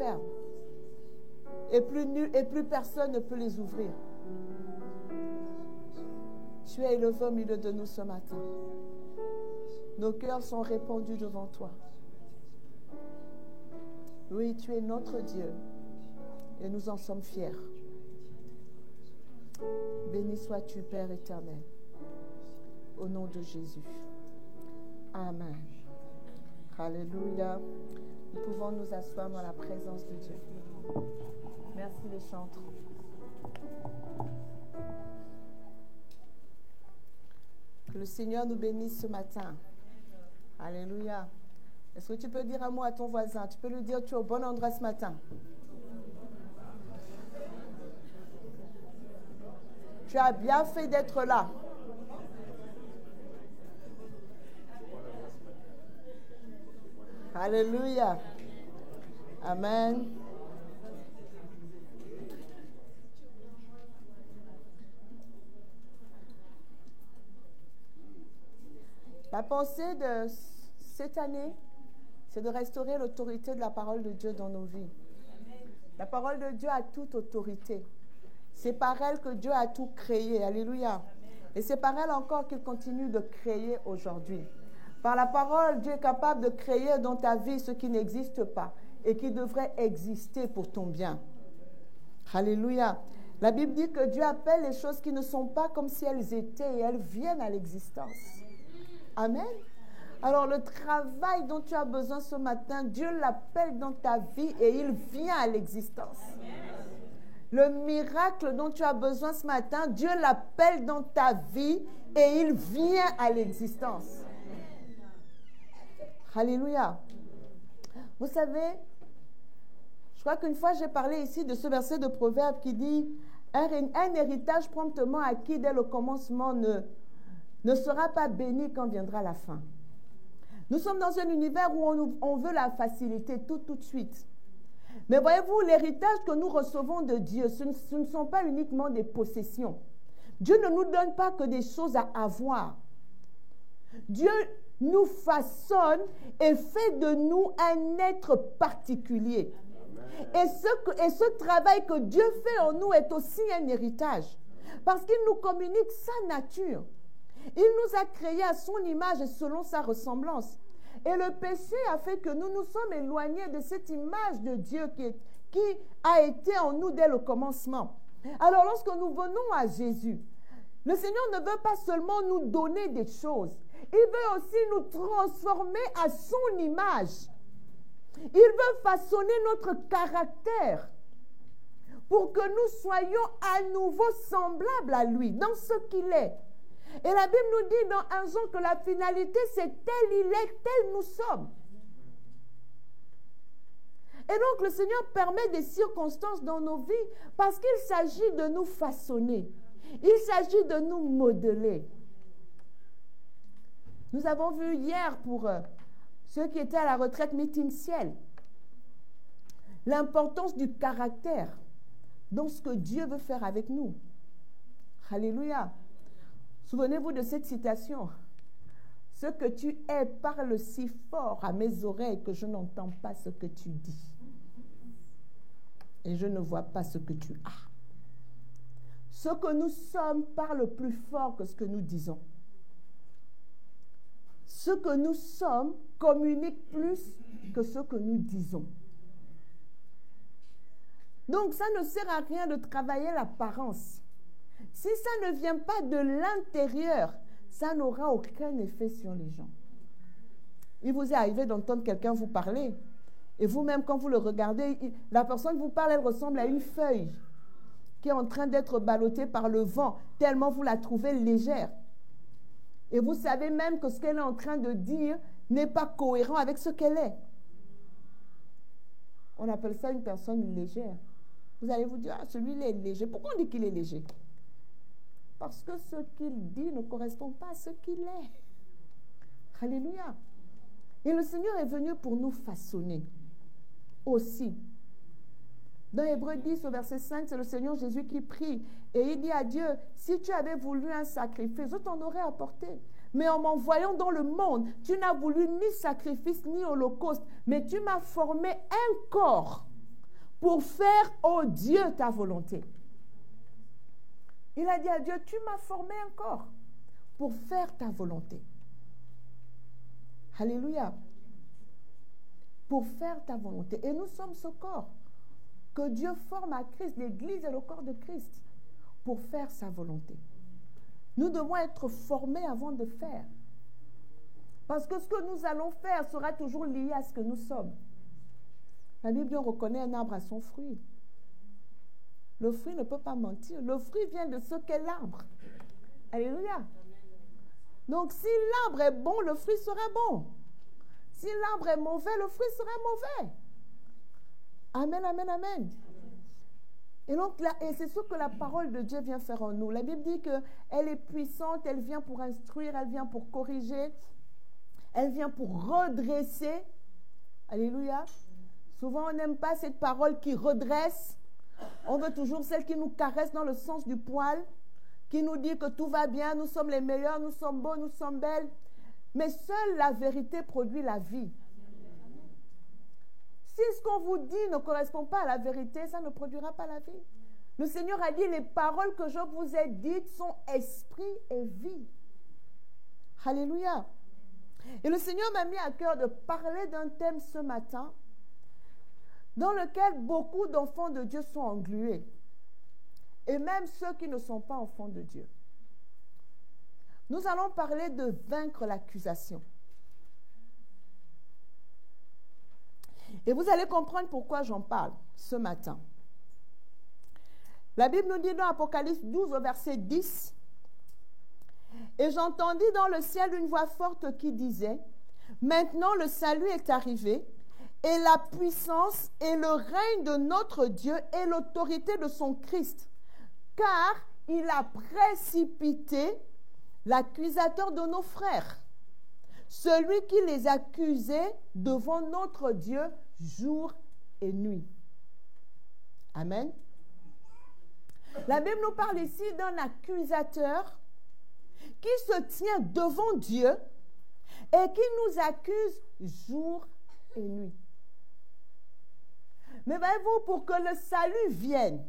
ferment. Et plus personne ne peut les ouvrir. Tu es élevé au milieu de nous ce matin. Nos cœurs sont répandus devant toi. Oui, tu es notre Dieu et nous en sommes fiers. Béni sois-tu, Père éternel, au nom de Jésus. Amen. Alléluia. Nous pouvons nous asseoir dans la présence de Dieu. Merci les chantres. Que le Seigneur nous bénisse ce matin. Alléluia. Est-ce que tu peux dire un mot à ton voisin? Tu peux lui dire, tu es au bon endroit ce matin. Tu as bien fait d'être là. Alléluia. Amen. La pensée de cette année, c'est de restaurer l'autorité de la parole de Dieu dans nos vies. La parole de Dieu a toute autorité. C'est par elle que Dieu a tout créé. Alléluia. Et c'est par elle encore qu'il continue de créer aujourd'hui. Par la parole, Dieu est capable de créer dans ta vie ce qui n'existe pas et qui devrait exister pour ton bien. Alléluia. La Bible dit que Dieu appelle les choses qui ne sont pas comme si elles étaient et elles viennent à l'existence. Amen. Alors le travail dont tu as besoin ce matin, Dieu l'appelle dans ta vie et il vient à l'existence. Le miracle dont tu as besoin ce matin, Dieu l'appelle dans ta vie et il vient à l'existence. Alléluia. Vous savez, je crois qu'une fois j'ai parlé ici de ce verset de Proverbe qui dit « Un héritage promptement acquis dès le commencement ne sera pas béni quand viendra la fin. » Nous sommes dans un univers où on veut la facilité tout de suite. Mais voyez-vous, l'héritage que nous recevons de Dieu, ce ne sont pas uniquement des possessions. Dieu ne nous donne pas que des choses à avoir. Dieu nous façonne et fait de nous un être particulier. Et ce travail que Dieu fait en nous est aussi un héritage. Parce qu'il nous communique sa nature. Il nous a créés à son image et selon sa ressemblance. Et le péché a fait que nous nous sommes éloignés de cette image de Dieu qui a été en nous dès le commencement. Alors lorsque nous venons à Jésus, le Seigneur ne veut pas seulement nous donner des choses. Il veut aussi nous transformer à son image. Il veut façonner notre caractère pour que nous soyons à nouveau semblables à lui, dans ce qu'il est. Et la Bible nous dit dans 1 Jean que la finalité, c'est tel il est, tel nous sommes. Et donc le Seigneur permet des circonstances dans nos vies parce qu'il s'agit de nous façonner. Il s'agit de nous modeler. Nous avons vu hier pour ceux qui étaient à la retraite Meeting Ciel, l'importance du caractère dans ce que Dieu veut faire avec nous. Alléluia. Souvenez-vous de cette citation. « Ce que tu es parle si fort à mes oreilles que je n'entends pas ce que tu dis. Et je ne vois pas ce que tu as. » Ce que nous sommes parle plus fort que ce que nous disons. Ce que nous sommes communique plus que ce que nous disons. Donc, ça ne sert à rien de travailler l'apparence. Si ça ne vient pas de l'intérieur, ça n'aura aucun effet sur les gens. Il vous est arrivé d'entendre quelqu'un vous parler. Et vous-même, quand vous le regardez, la personne vous parle, elle ressemble à une feuille qui est en train d'être ballottée par le vent, tellement vous la trouvez légère. Et vous savez même que ce qu'elle est en train de dire n'est pas cohérent avec ce qu'elle est. On appelle ça une personne légère. Vous allez vous dire, ah, celui-là est léger. Pourquoi on dit qu'il est léger? Parce que ce qu'il dit ne correspond pas à ce qu'il est. Alléluia. Et le Seigneur est venu pour nous façonner aussi. Dans Hébreux 10, au verset 5, c'est le Seigneur Jésus qui prie. Et il dit à Dieu, si tu avais voulu un sacrifice, je t'en aurais apporté. Mais en m'envoyant dans le monde, tu n'as voulu ni sacrifice ni holocauste, mais tu m'as formé un corps pour faire, oh Dieu, ta volonté. Il a dit à Dieu, tu m'as formé encore pour faire ta volonté. Alléluia. Pour faire ta volonté. Et nous sommes ce corps que Dieu forme à Christ. L'Église est le corps de Christ pour faire sa volonté. Nous devons être formés avant de faire. Parce que ce que nous allons faire sera toujours lié à ce que nous sommes. La Bible reconnaît un arbre à son fruit. Le fruit ne peut pas mentir. Le fruit vient de ce qu'est l'arbre. Alléluia. Donc, si l'arbre est bon, le fruit sera bon. Si l'arbre est mauvais, le fruit sera mauvais. Amen, amen, amen. Et donc, et c'est ce que la parole de Dieu vient faire en nous. La Bible dit qu'elle est puissante, elle vient pour instruire, elle vient pour corriger, elle vient pour redresser. Alléluia. Souvent, on n'aime pas cette parole qui redresse. On veut toujours celle qui nous caresse dans le sens du poil, qui nous dit que tout va bien, nous sommes les meilleurs, nous sommes beaux, nous sommes belles. Mais seule la vérité produit la vie. Si ce qu'on vous dit ne correspond pas à la vérité, ça ne produira pas la vie. Le Seigneur a dit, les paroles que je vous ai dites sont esprit et vie. Alléluia. Et le Seigneur m'a mis à cœur de parler d'un thème ce matin dans lequel beaucoup d'enfants de Dieu sont englués. Et même ceux qui ne sont pas enfants de Dieu. Nous allons parler de vaincre l'accusation. Et vous allez comprendre pourquoi j'en parle ce matin. La Bible nous dit dans Apocalypse 12 au verset 10, « Et j'entendis dans le ciel une voix forte qui disait, « Maintenant le salut est arrivé, et la puissance et le règne de notre Dieu et l'autorité de son Christ, car il a précipité l'accusateur de nos frères, celui qui les accusait devant notre Dieu jour et nuit. » Amen. La Bible nous parle ici d'un accusateur qui se tient devant Dieu et qui nous accuse jour et nuit. Mais voyez-vous, pour que le salut vienne,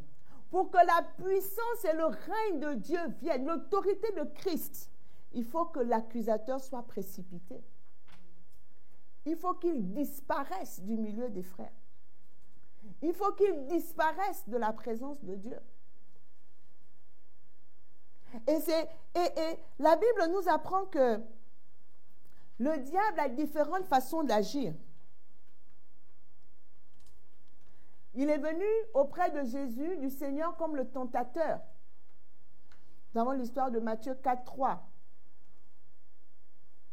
pour que la puissance et le règne de Dieu viennent, l'autorité de Christ, il faut que l'accusateur soit précipité. Il faut qu'il disparaisse du milieu des frères. Il faut qu'il disparaisse de la présence de Dieu. Et la Bible nous apprend que le diable a différentes façons d'agir. Il est venu auprès de Jésus, du Seigneur, comme le tentateur. Nous avons l'histoire de Matthieu 4, 3.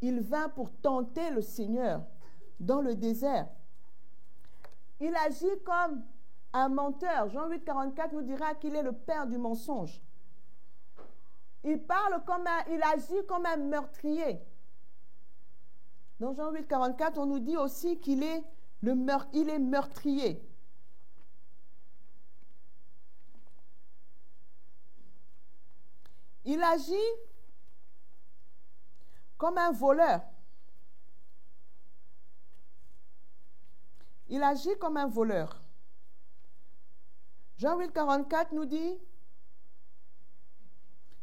Il vint pour tenter le Seigneur dans le désert. Il agit comme un menteur. Jean 8, 44 nous dira qu'il est le père du mensonge. Il agit comme un meurtrier. Dans Jean 8, 44, on nous dit aussi qu'il est meurtrier. Il agit comme un voleur. Il agit comme un voleur. Jean 8, 44 nous dit,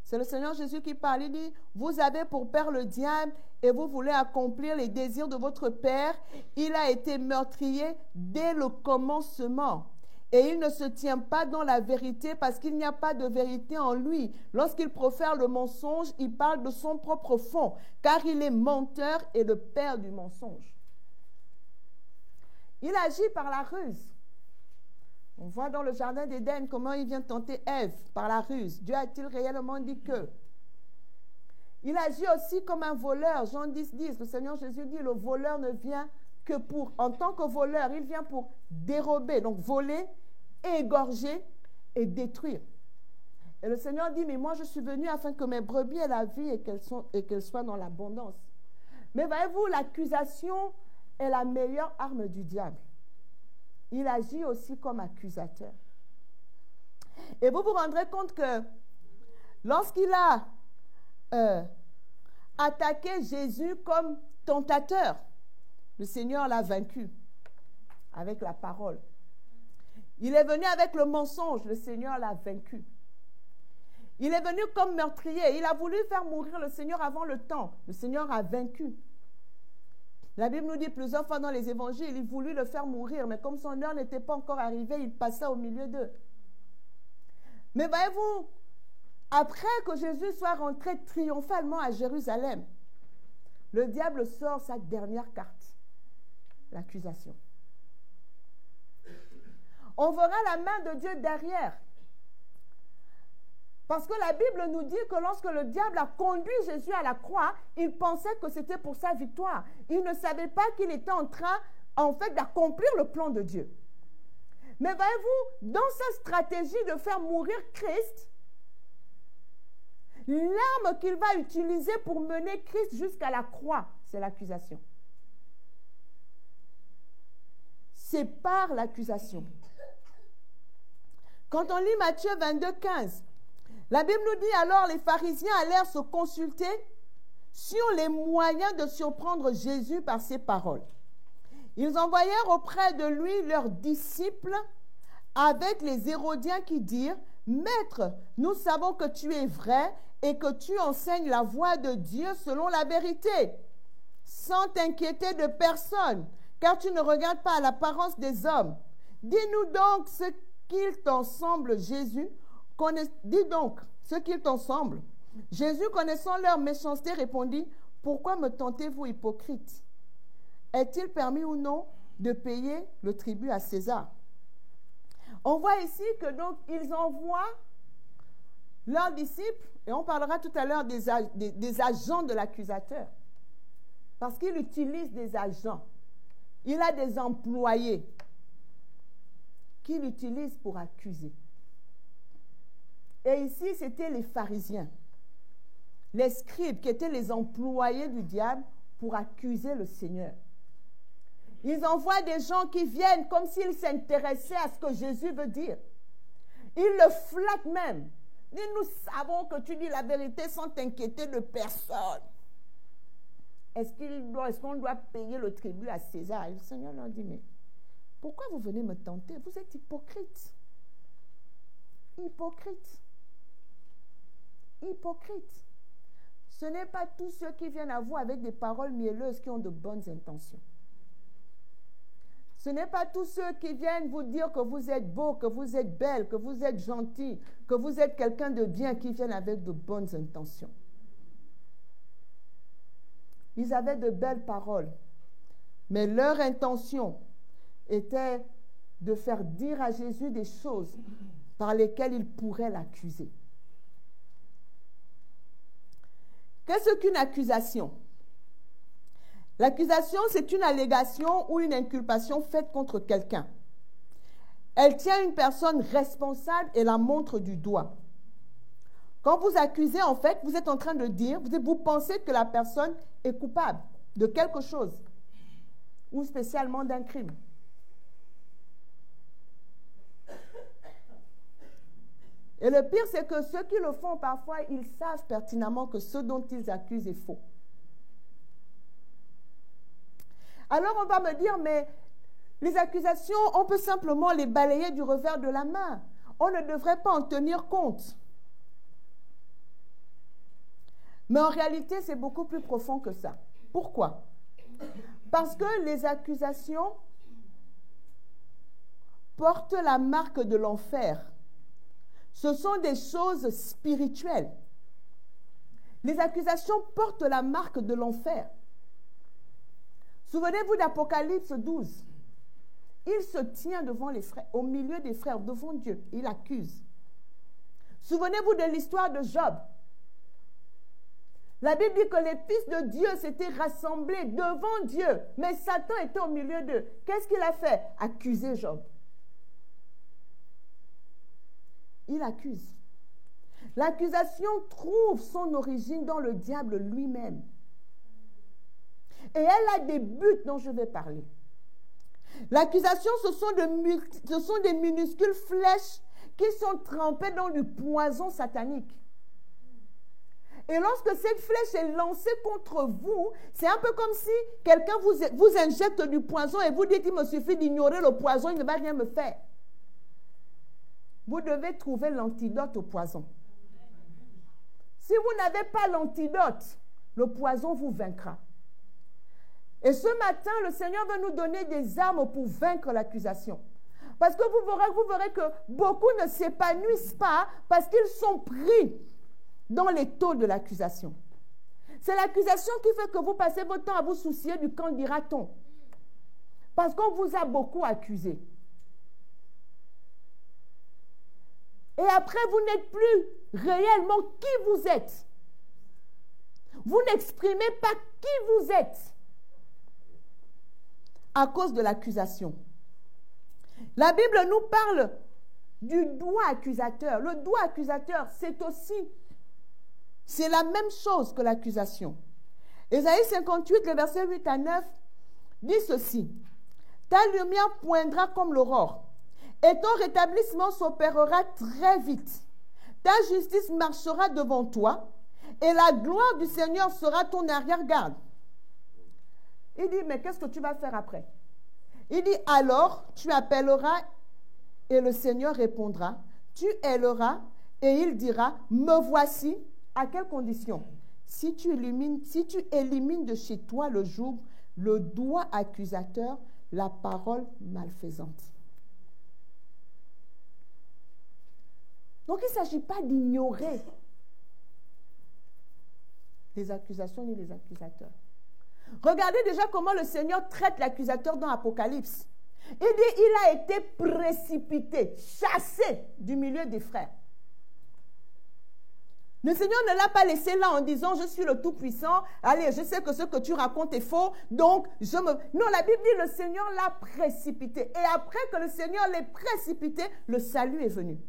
c'est le Seigneur Jésus qui parle, il dit, « Vous avez pour père le diable et vous voulez accomplir les désirs de votre père. Il a été meurtrier dès le commencement. Et il ne se tient pas dans la vérité parce qu'il n'y a pas de vérité en lui. Lorsqu'il profère le mensonge, il parle de son propre fond, car il est menteur et le père du mensonge. » Il agit par la ruse. On voit dans le jardin d'Éden comment il vient tenter Ève par la ruse. Dieu a-t-il réellement dit que? Il agit aussi comme un voleur. Jean 10, 10, le Seigneur Jésus dit, le voleur ne vient que en tant que voleur, il vient pour dérober, donc voler, égorger et détruire. Et le Seigneur dit, mais moi je suis venu afin que mes brebis aient la vie et qu'elles soient dans l'abondance. Mais voyez-vous, l'accusation est la meilleure arme du diable. Il agit aussi comme accusateur. Et vous vous rendrez compte que lorsqu'il a attaqué Jésus comme tentateur, le Seigneur l'a vaincu avec la parole. Il est venu avec le mensonge, le Seigneur l'a vaincu. Il est venu comme meurtrier, il a voulu faire mourir le Seigneur avant le temps. Le Seigneur a vaincu. La Bible nous dit plusieurs fois dans les évangiles, il voulut le faire mourir, mais comme son heure n'était pas encore arrivée, il passa au milieu d'eux. Mais voyez-vous, après que Jésus soit rentré triomphalement à Jérusalem, le diable sort sa dernière carte, l'accusation. On verra la main de Dieu derrière. Parce que la Bible nous dit que lorsque le diable a conduit Jésus à la croix, il pensait que c'était pour sa victoire. Il ne savait pas qu'il était en train, en fait, d'accomplir le plan de Dieu. Mais voyez-vous, dans sa stratégie de faire mourir Christ, l'arme qu'il va utiliser pour mener Christ jusqu'à la croix, c'est l'accusation. C'est par l'accusation. Quand on lit Matthieu 22, 15, la Bible nous dit alors les pharisiens allèrent se consulter sur les moyens de surprendre Jésus par ses paroles. Ils envoyèrent auprès de lui leurs disciples avec les Hérodiens qui dirent « Maître, nous savons que tu es vrai et que tu enseignes la voie de Dieu selon la vérité, sans t'inquiéter de personne, car tu ne regardes pas à l'apparence des hommes. Dis-nous donc ce qu'il t'en semble, Jésus. Dis donc ce qu'il t'en semble. » Jésus, connaissant leur méchanceté, répondit « Pourquoi me tentez-vous, hypocrite? Est-il permis ou non de payer le tribut à César ?» On voit ici que donc ils envoient leurs disciples, et on parlera tout à l'heure des agents de l'accusateur, parce qu'il utilise des agents. Il a des employés qu'il utilise pour accuser. Et ici, c'était les pharisiens, les scribes qui étaient les employés du diable pour accuser le Seigneur. Ils envoient des gens qui viennent comme s'ils s'intéressaient à ce que Jésus veut dire. Ils le flattent même. Ils disent, nous savons que tu dis la vérité sans t'inquiéter de personne. Est-ce qu'on doit payer le tribut à César? Et le Seigneur leur dit, mais pourquoi vous venez me tenter? Vous êtes hypocrite. Hypocrite. Hypocrite. Ce n'est pas tous ceux qui viennent à vous avec des paroles mielleuses qui ont de bonnes intentions. Ce n'est pas tous ceux qui viennent vous dire que vous êtes beau, que vous êtes belle, que vous êtes gentil, que vous êtes quelqu'un de bien qui viennent avec de bonnes intentions. Ils avaient de belles paroles, mais leur intention était de faire dire à Jésus des choses par lesquelles il pourrait l'accuser. Qu'est-ce qu'une accusation? L'accusation, c'est une allégation ou une inculpation faite contre quelqu'un. Elle tient une personne responsable et la montre du doigt. Quand vous accusez, en fait, vous êtes en train de dire, vous pensez que la personne est coupable de quelque chose, ou spécialement d'un crime. Et le pire, c'est que ceux qui le font, parfois, ils savent pertinemment que ce dont ils accusent est faux. Alors on va me dire, mais les accusations, on peut simplement les balayer du revers de la main. On ne devrait pas en tenir compte. Mais en réalité, c'est beaucoup plus profond que ça. Pourquoi? Parce que les accusations portent la marque de l'enfer. Ce sont des choses spirituelles. Les accusations portent la marque de l'enfer. Souvenez-vous d'Apocalypse 12. Il se tient devant les frères, au milieu des frères, devant Dieu. Il accuse. Souvenez-vous de l'histoire de Job. La Bible dit que les fils de Dieu s'étaient rassemblés devant Dieu, mais Satan était au milieu d'eux. Qu'est-ce qu'il a fait? Accuser Job. Il accuse. L'accusation trouve son origine dans le diable lui-même. Et elle a des buts dont je vais parler. L'accusation, ce sont des minuscules flèches qui sont trempées dans du poison satanique. Et lorsque cette flèche est lancée contre vous, c'est un peu comme si quelqu'un vous injecte du poison et vous dites, il me suffit d'ignorer le poison, il ne va rien me faire. vous devez trouver l'antidote au poison. Si vous n'avez pas l'antidote, le poison vous vaincra. Et ce matin, le Seigneur veut nous donner des armes pour vaincre l'accusation. Parce que vous verrez que beaucoup ne s'épanouissent pas parce qu'ils sont pris dans les taux de l'accusation. C'est l'accusation qui fait que vous passez votre temps à vous soucier du qu'en dira-t-on. Parce qu'on vous a beaucoup accusé. Et après, vous n'êtes plus réellement qui vous êtes. Vous n'exprimez pas qui vous êtes à cause de l'accusation. La Bible nous parle du doigt accusateur. Le doigt accusateur, c'est la même chose que l'accusation. Ésaïe 58, le verset 8 à 9, dit ceci. Ta lumière poindra comme l'aurore, et ton rétablissement s'opérera très vite. Ta justice marchera devant toi, et la gloire du Seigneur sera ton arrière-garde. Il dit, mais qu'est-ce que tu vas faire après? Il dit, alors tu appelleras, et le Seigneur répondra. Tu héleras, et il dira, me voici. À quelles conditions? Si tu élimines de chez toi le joug, le doigt accusateur, la parole malfaisante. Donc, il ne s'agit pas d'ignorer les accusations ni les accusateurs. Regardez déjà comment le Seigneur traite l'accusateur dans l'Apocalypse. Il dit, il a été précipité, chassé du milieu des frères. Le Seigneur ne l'a pas laissé là en disant, je suis le Tout-Puissant, allez, je sais que ce que tu racontes est faux, donc je me... Non, la Bible dit, le Seigneur l'a précipité. Et après que le Seigneur l'ait précipité, le salut est venu.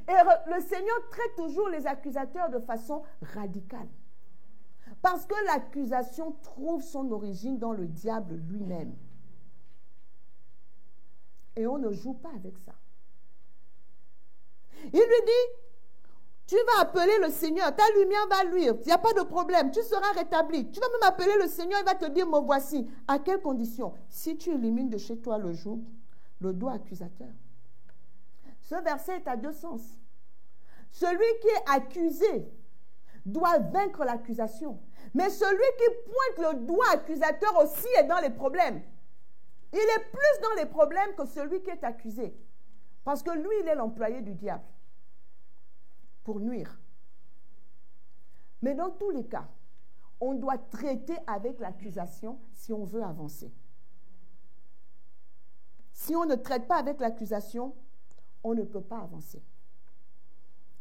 Et le Seigneur traite toujours les accusateurs de façon radicale. Parce que l'accusation trouve son origine dans le diable lui-même. Et on ne joue pas avec ça. Il lui dit, tu vas appeler le Seigneur, ta lumière va luire, il n'y a pas de problème, tu seras rétabli. Tu vas même appeler le Seigneur, il va te dire, me voici. À quelles conditions? Si tu élimines de chez toi le joug, le doigt accusateur. Ce verset est à deux sens. Celui qui est accusé doit vaincre l'accusation. Mais celui qui pointe le doigt accusateur aussi est dans les problèmes. Il est plus dans les problèmes que celui qui est accusé. Parce que lui, il est l'employé du diable. Pour nuire. Mais dans tous les cas, on doit traiter avec l'accusation si on veut avancer. Si on ne traite pas avec l'accusation, on ne peut pas avancer.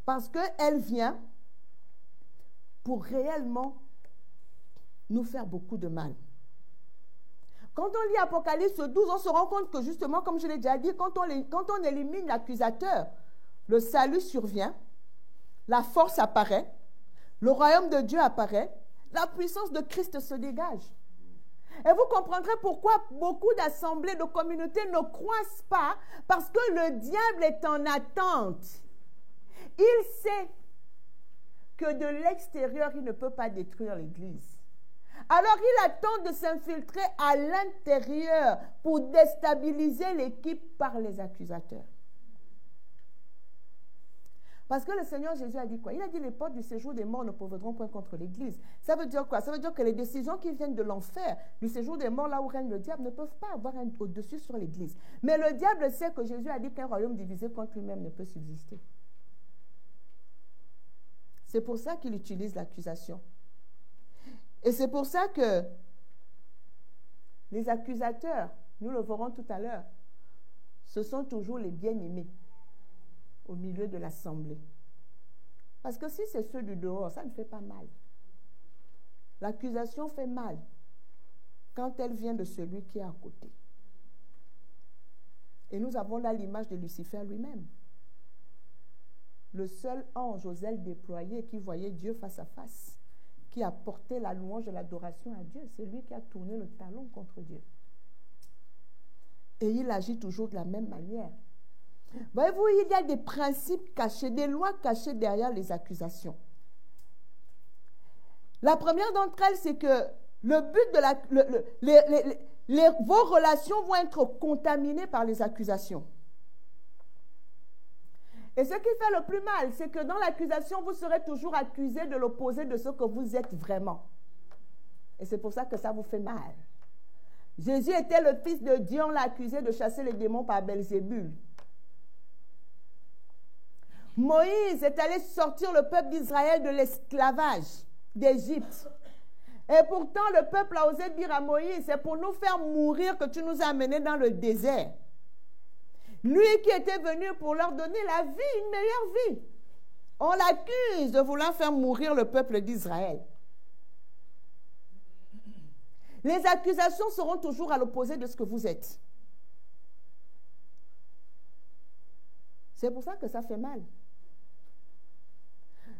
Parce qu'elle vient pour réellement nous faire beaucoup de mal. Quand on lit Apocalypse 12, on se rend compte que justement, comme je l'ai déjà dit, quand on élimine l'accusateur, le salut survient, la force apparaît, le royaume de Dieu apparaît, la puissance de Christ se dégage. Et vous comprendrez pourquoi beaucoup d'assemblées, de communautés ne croissent pas, parce que le diable est en attente. Il sait que de l'extérieur, il ne peut pas détruire l'Église. Alors il attend de s'infiltrer à l'intérieur pour déstabiliser l'équipe par les accusateurs. Parce que le Seigneur Jésus a dit quoi? Il a dit les portes du séjour des morts ne pourront point contre l'Église. Ça veut dire quoi? Ça veut dire que les décisions qui viennent de l'enfer, du séjour des morts, là où règne le diable, ne peuvent pas avoir un au-dessus sur l'Église. Mais le diable sait que Jésus a dit qu'un royaume divisé contre lui-même ne peut subsister. C'est pour ça qu'il utilise l'accusation. Et c'est pour ça que les accusateurs, nous le verrons tout à l'heure, ce sont toujours les bien-aimés au milieu de l'assemblée. Parce que si c'est ceux du dehors, ça ne fait pas mal. L'accusation fait mal quand elle vient de celui qui est à côté. Et nous avons là l'image de Lucifer lui-même. Le seul ange aux ailes déployées qui voyait Dieu face à face, qui a porté la louange et l'adoration à Dieu, c'est lui qui a tourné le talon contre Dieu. Et il agit toujours de la même manière. Voyez-vous, il y a des principes cachés, des lois cachées derrière les accusations. La première d'entre elles, c'est que le but de vos relations vont être contaminées par les accusations. Et ce qui fait le plus mal, c'est que dans l'accusation, vous serez toujours accusé de l'opposé de ce que vous êtes vraiment. Et c'est pour ça que ça vous fait mal. Jésus était le Fils de Dieu, on l'a accusé de chasser les démons par Belzébul. Moïse est allé sortir le peuple d'Israël de l'esclavage d'Égypte. Et pourtant, le peuple a osé dire à Moïse, c'est pour nous faire mourir que tu nous as amenés dans le désert. Lui qui était venu pour leur donner la vie, une meilleure vie. On l'accuse de vouloir faire mourir le peuple d'Israël. Les accusations seront toujours à l'opposé de ce que vous êtes. C'est pour ça que ça fait mal.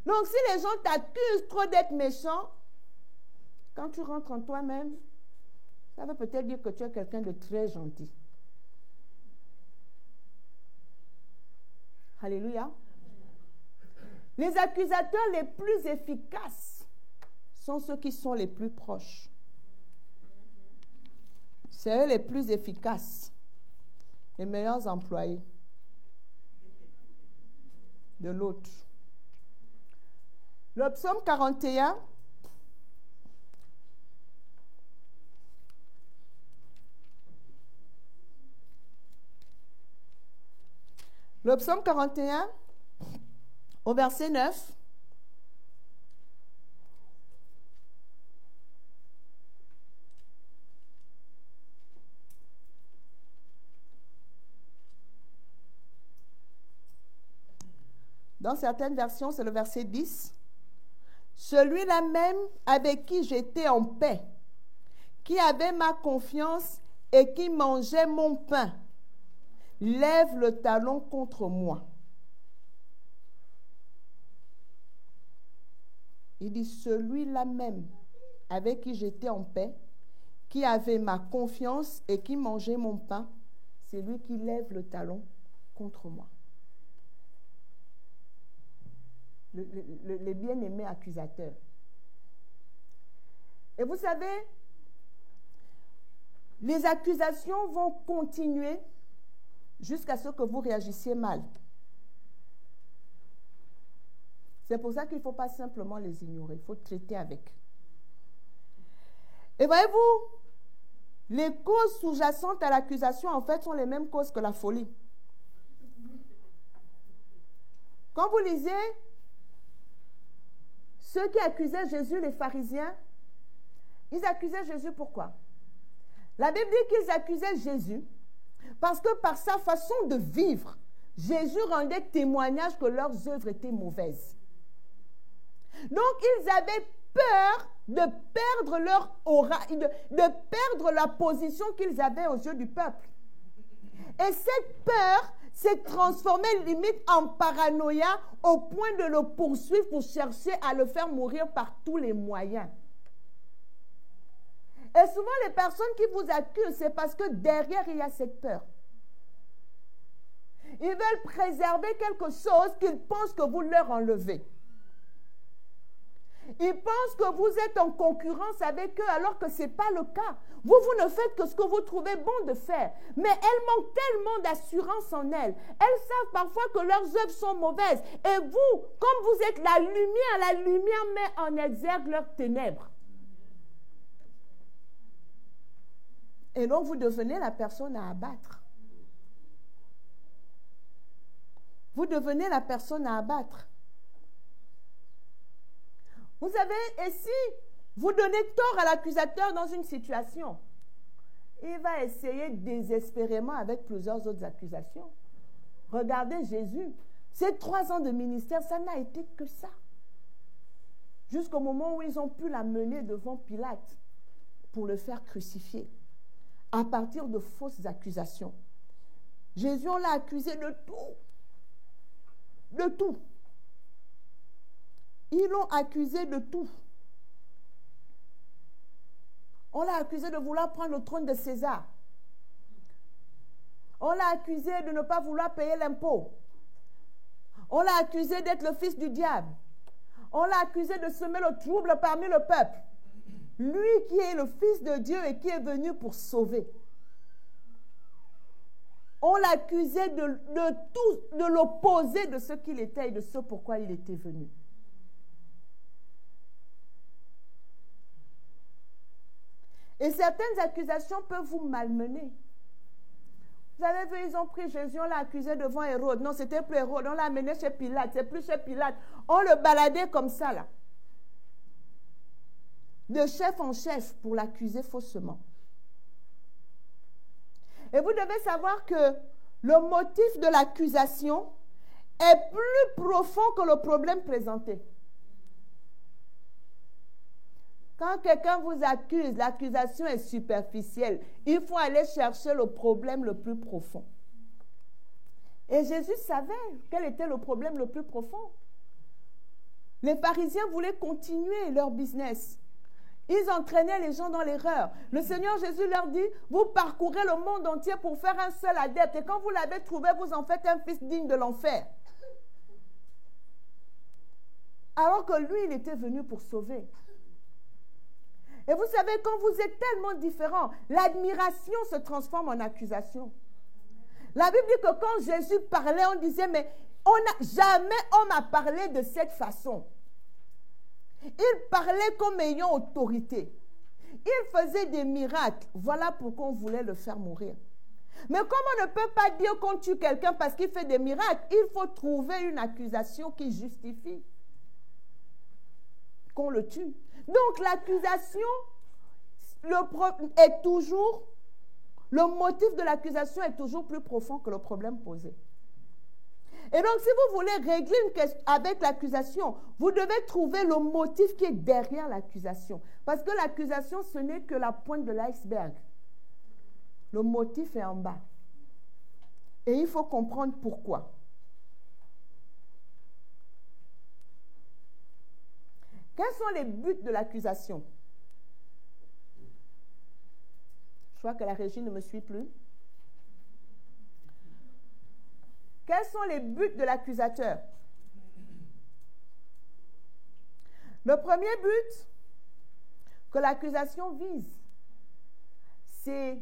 Donc, si les gens t'accusent trop d'être méchant, quand tu rentres en toi-même, ça veut peut-être dire que tu es quelqu'un de très gentil. Alléluia. Les accusateurs les plus efficaces sont ceux qui sont les plus proches. C'est eux les plus efficaces, les meilleurs employés de l'autre. Le psaume 41, le psaume 41, au verset 9. Dans certaines versions, c'est le verset 10. Celui-là même avec qui j'étais en paix, qui avait ma confiance et qui mangeait mon pain, lève le talon contre moi. Il dit, celui-là même avec qui j'étais en paix, qui avait ma confiance et qui mangeait mon pain, c'est lui qui lève le talon contre moi. Les bien-aimés accusateurs. Et vous savez, les accusations vont continuer jusqu'à ce que vous réagissiez mal. C'est pour ça qu'il ne faut pas simplement les ignorer, il faut traiter avec. Et voyez-vous, les causes sous-jacentes à l'accusation, en fait, sont les mêmes causes que la folie. Quand vous lisez ceux qui accusaient Jésus, les pharisiens, ils accusaient Jésus pourquoi? La Bible dit qu'ils accusaient Jésus parce que par sa façon de vivre, Jésus rendait témoignage que leurs œuvres étaient mauvaises. Donc, ils avaient peur de perdre leur aura, de perdre la position qu'ils avaient aux yeux du peuple. Et cette peur s'est transformée limite en paranoïa au point de le poursuivre pour chercher à le faire mourir par tous les moyens. Et souvent, les personnes qui vous accusent, c'est parce que derrière, il y a cette peur. Ils veulent préserver quelque chose qu'ils pensent que vous leur enlevez. Ils pensent que vous êtes en concurrence avec eux alors que ce n'est pas le cas. Vous ne faites que ce que vous trouvez bon de faire. Mais elles manquent tellement d'assurance en elles. Elles savent parfois que leurs œuvres sont mauvaises. Et vous, comme vous êtes la lumière met en exergue leurs ténèbres. Et donc vous devenez la personne à abattre. Vous devenez la personne à abattre. Vous savez, et si vous donnez tort à l'accusateur dans une situation, il va essayer désespérément avec plusieurs autres accusations. Regardez Jésus. Ces 3 ans de ministère, ça n'a été que ça. Jusqu'au moment où ils ont pu l'amener devant Pilate pour le faire crucifier. À partir de fausses accusations. Jésus, on l'a accusé de tout. De tout. Ils l'ont accusé de tout. On l'a accusé de vouloir prendre le trône de César. On l'a accusé de ne pas vouloir payer l'impôt. On l'a accusé d'être le fils du diable. On l'a accusé de semer le trouble parmi le peuple. Lui qui est le Fils de Dieu et qui est venu pour sauver. On l'accusait de tout, de l'opposé de ce qu'il était et de ce pourquoi il était venu. Et certaines accusations peuvent vous malmener. Vous avez vu, ils ont pris Jésus, on l'a accusé devant Hérode. Non, c'était plus Hérode, on l'a amené chez Pilate. C'est plus chez Pilate. On le baladait comme ça, là. De chef en chef pour l'accuser faussement. Et vous devez savoir que le motif de l'accusation est plus profond que le problème présenté. Quand quelqu'un vous accuse, l'accusation est superficielle. Il faut aller chercher le problème le plus profond. Et Jésus savait quel était le problème le plus profond. Les pharisiens voulaient continuer leur business. Ils entraînaient les gens dans l'erreur. Le Seigneur Jésus leur dit, vous parcourez le monde entier pour faire un seul adepte. Et quand vous l'avez trouvé, vous en faites un fils digne de l'enfer. Alors que lui, il était venu pour sauver. Et vous savez, quand vous êtes tellement différents, l'admiration se transforme en accusation. La Bible dit que quand Jésus parlait, on disait, mais jamais on m'a parlé de cette façon. Il parlait comme ayant autorité. Il faisait des miracles. Voilà pourquoi on voulait le faire mourir. Mais comme on ne peut pas dire qu'on tue quelqu'un parce qu'il fait des miracles, il faut trouver une accusation qui justifie qu'on le tue. Donc l'accusation est toujours, le motif de l'accusation est toujours plus profond que le problème posé. Et donc si vous voulez régler une question avec l'accusation, vous devez trouver le motif qui est derrière l'accusation. Parce que l'accusation, ce n'est que la pointe de l'iceberg. Le motif est en bas. Et il faut comprendre pourquoi. Quels sont les buts de l'accusation? Je crois que la régie ne me suit plus. Quels sont les buts de l'accusateur? Le premier but que l'accusation vise, c'est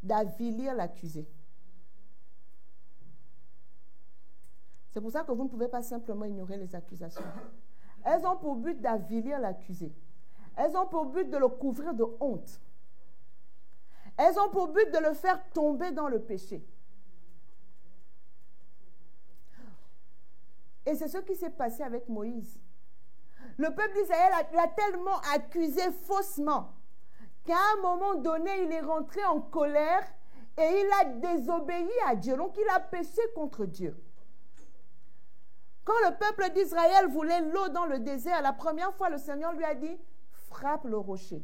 d'avilir l'accusé. C'est pour ça que vous ne pouvez pas simplement ignorer les accusations. Elles ont pour but d'avilir l'accusé. Elles ont pour but de le couvrir de honte. Elles ont pour but de le faire tomber dans le péché. Et c'est ce qui s'est passé avec Moïse. Le peuple d'Israël l'a tellement accusé faussement qu'à un moment donné, il est rentré en colère et il a désobéi à Dieu. Donc, il a péché contre Dieu. Quand le peuple d'Israël voulait l'eau dans le désert, la première fois, le Seigneur lui a dit, frappe le rocher.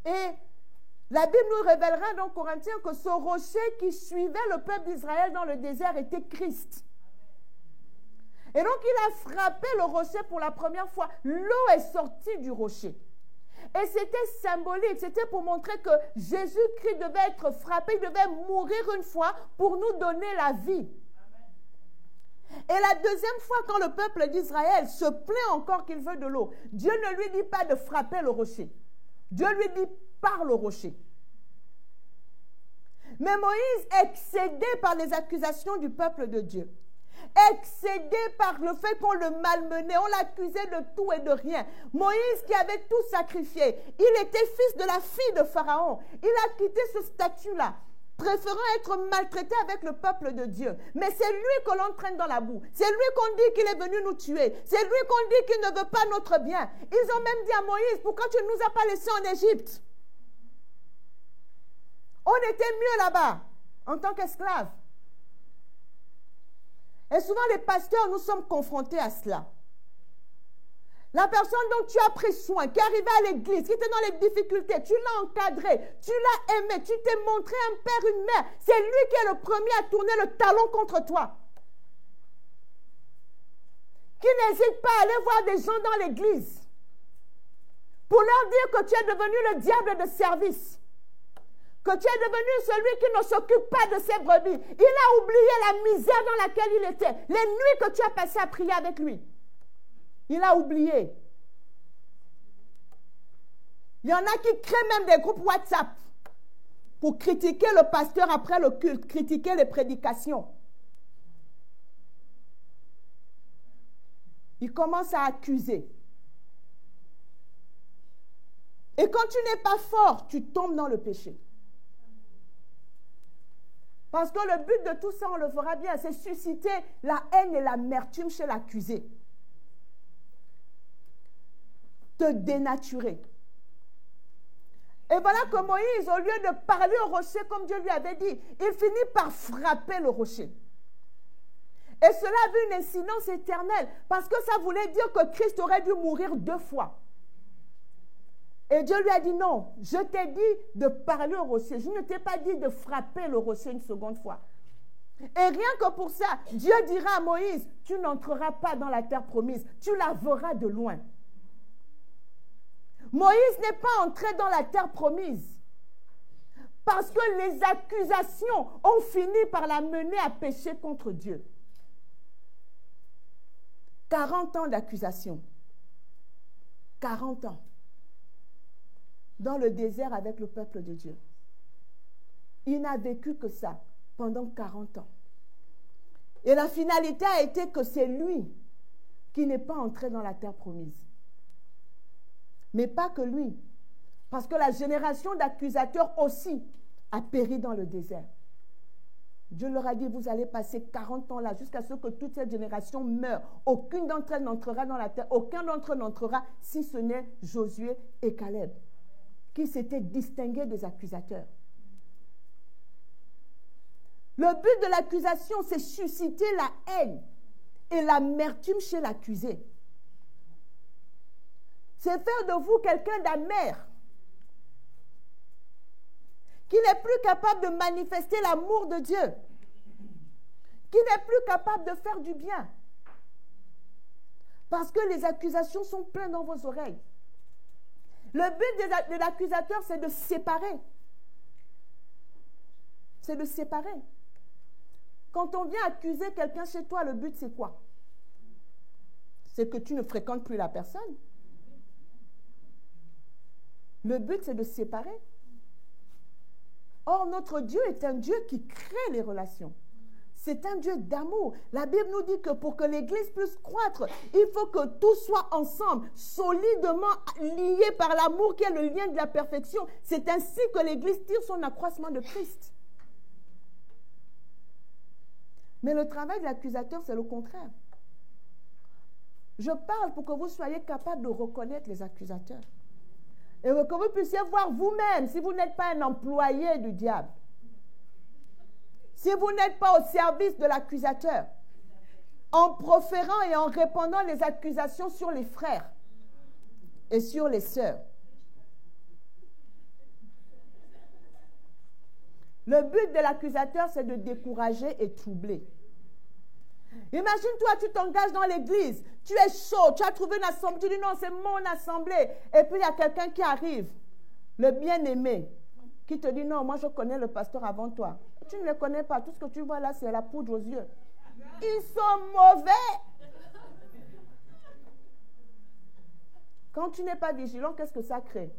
Et la Bible nous révélera dans Corinthiens que ce rocher qui suivait le peuple d'Israël dans le désert était Christ. Et donc, il a frappé le rocher pour la première fois. L'eau est sortie du rocher. Et c'était symbolique. C'était pour montrer que Jésus-Christ devait être frappé, il devait mourir une fois pour nous donner la vie. Et la deuxième fois, quand le peuple d'Israël se plaint encore qu'il veut de l'eau, Dieu ne lui dit pas de frapper le rocher. Dieu lui dit, parle au rocher. Mais Moïse, excédé par les accusations du peuple de Dieu, excédé par le fait qu'on le malmenait, on l'accusait de tout et de rien. Moïse qui avait tout sacrifié, il était fils de la fille de Pharaon. Il a quitté ce statut-là, préférant être maltraité avec le peuple de Dieu. Mais c'est lui que l'on traîne dans la boue. C'est lui qu'on dit qu'il est venu nous tuer. C'est lui qu'on dit qu'il ne veut pas notre bien. Ils ont même dit à Moïse, pourquoi tu ne nous as pas laissés en Égypte? On était mieux là-bas, en tant qu'esclaves. Et souvent, les pasteurs, nous sommes confrontés à cela. La personne dont tu as pris soin, qui est arrivée à l'église, qui était dans les difficultés, tu l'as encadré, tu l'as aimé, tu t'es montré un père, une mère. C'est lui qui est le premier à tourner le talon contre toi. Qui n'hésite pas à aller voir des gens dans l'église pour leur dire que tu es devenu le diable de service. Que tu es devenu celui qui ne s'occupe pas de ses brebis. Il a oublié la misère dans laquelle il était. Les nuits que tu as passées à prier avec lui. Il a oublié. Il y en a qui créent même des groupes WhatsApp pour critiquer le pasteur après le culte, critiquer les prédications. Il commence à accuser. Et quand tu n'es pas fort, tu tombes dans le péché. Parce que le but de tout ça, on le fera bien, c'est susciter la haine et l'amertume chez l'accusé. Te dénaturer. Et voilà que Moïse, au lieu de parler au rocher comme Dieu lui avait dit, il finit par frapper le rocher. Et cela avait une incidence éternelle, parce que ça voulait dire que Christ aurait dû mourir 2 fois. Et Dieu lui a dit non, je t'ai dit de parler au rocher, je ne t'ai pas dit de frapper le rocher une seconde fois. Et rien que pour ça, Dieu dira à Moïse, tu n'entreras pas dans la terre promise, tu la verras de loin. Moïse n'est pas entré dans la terre promise parce que les accusations ont fini par la mener à pécher contre Dieu. 40 ans d'accusations. 40 ans. Dans le désert avec le peuple de Dieu. Il n'a vécu que ça pendant 40 ans. Et la finalité a été que c'est lui qui n'est pas entré dans la terre promise. Mais pas que lui. Parce que la génération d'accusateurs aussi a péri dans le désert. Dieu leur a dit, vous allez passer 40 ans là jusqu'à ce que toute cette génération meure. Aucune d'entre elles n'entrera dans la terre. Aucun d'entre eux n'entrera si ce n'est Josué et Caleb, qui s'étaient distingués des accusateurs. Le but de l'accusation, c'est susciter la haine et l'amertume chez l'accusé. C'est faire de vous quelqu'un d'amer, qui n'est plus capable de manifester l'amour de Dieu, qui n'est plus capable de faire du bien. Parce que les accusations sont pleines dans vos oreilles. Le but de l'accusateur, c'est de séparer. C'est de séparer. Quand on vient accuser quelqu'un chez toi, le but c'est quoi? C'est que tu ne fréquentes plus la personne. Le but c'est de séparer. Or, notre Dieu est un Dieu qui crée les relations. C'est un Dieu d'amour. La Bible nous dit que pour que l'Église puisse croître, il faut que tout soit ensemble, solidement lié par l'amour qui est le lien de la perfection. C'est ainsi que l'Église tire son accroissement de Christ. Mais le travail de l'accusateur, c'est le contraire. Je parle pour que vous soyez capables de reconnaître les accusateurs. Et que vous puissiez voir vous-même, si vous n'êtes pas un employé du diable, si vous n'êtes pas au service de l'accusateur, en proférant et en répandant les accusations sur les frères et sur les sœurs. Le but de l'accusateur, c'est de décourager et troubler. Imagine-toi, tu t'engages dans l'église, tu es chaud, tu as trouvé une assemblée, tu dis non, c'est mon assemblée. Et puis il y a quelqu'un qui arrive, le bien-aimé, qui te dit non, moi je connais le pasteur avant toi. Tu ne le connais pas, tout ce que tu vois là, c'est la poudre aux yeux. Ils sont mauvais. Quand tu n'es pas vigilant, qu'est-ce que ça crée?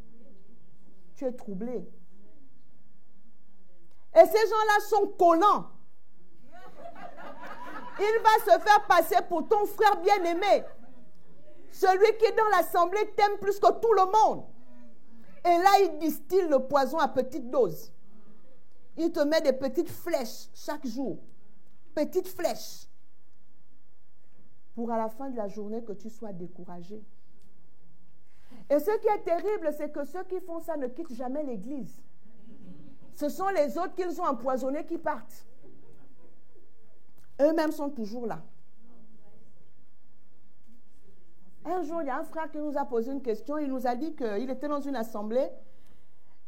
Tu es troublé. Et ces gens-là sont collants. Il va se faire passer pour ton frère bien-aimé. Celui qui dans l'assemblée t'aime plus que tout le monde. Et là, il distille le poison à petite dose. Il te met des petites flèches chaque jour. Petites flèches. Pour à la fin de la journée que tu sois découragé. Et ce qui est terrible, c'est que ceux qui font ça ne quittent jamais l'église. Ce sont les autres qu'ils ont empoisonnés qui partent. Eux-mêmes sont toujours là. Un jour, il y a un frère qui nous a posé une question. Il nous a dit qu'il était dans une assemblée.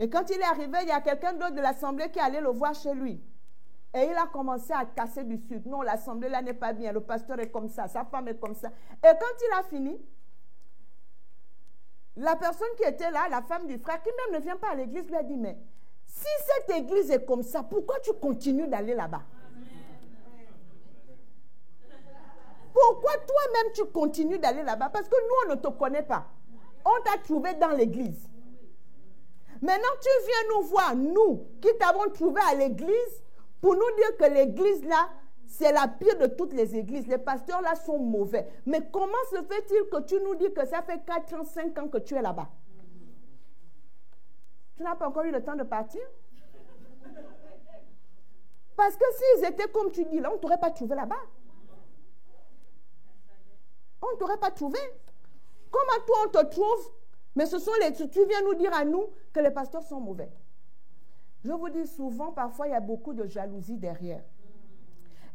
Et quand il est arrivé, il y a quelqu'un d'autre de l'assemblée qui allait le voir chez lui. Et il a commencé à casser du sucre. Non, l'assemblée là n'est pas bien. Le pasteur est comme ça. Sa femme est comme ça. Et quand il a fini, la personne qui était là, la femme du frère, qui même ne vient pas à l'église, lui a dit, mais si cette église est comme ça, pourquoi tu continues d'aller là-bas? Pourquoi toi-même tu continues d'aller là-bas? Parce que nous, on ne te connaît pas. On t'a trouvé dans l'église. Maintenant, tu viens nous voir, nous, qui t'avons trouvé à l'église, pour nous dire que l'église là, c'est la pire de toutes les églises. Les pasteurs là sont mauvais. Mais comment se fait-il que tu nous dis que ça fait 4 ans, 5 ans que tu es là-bas? Tu n'as pas encore eu le temps de partir? Parce que s'ils étaient comme tu dis là, on ne t'aurait pas trouvé là-bas. On ne t'aurait pas trouvé. Comment toi on te trouve? Mais ce sont tu viens nous dire à nous que les pasteurs sont mauvais. Je vous dis souvent, parfois il y a beaucoup de jalousie derrière.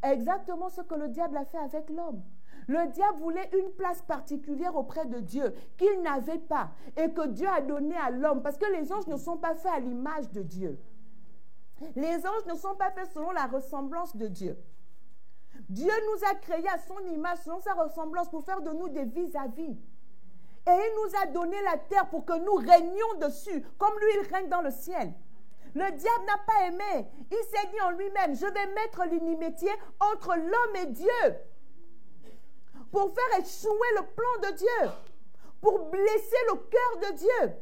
Exactement ce que le diable a fait avec l'homme. Le diable voulait une place particulière auprès de Dieu qu'il n'avait pas et que Dieu a donné à l'homme parce que les anges ne sont pas faits à l'image de Dieu. Les anges ne sont pas faits selon la ressemblance de Dieu. Dieu nous a créés à son image, selon sa ressemblance, pour faire de nous des vis-à-vis. Et il nous a donné la terre pour que nous régnions dessus, comme lui, il règne dans le ciel. Le diable n'a pas aimé. Il s'est dit en lui-même, je vais mettre l'inimitié entre l'homme et Dieu pour faire échouer le plan de Dieu, pour blesser le cœur de Dieu.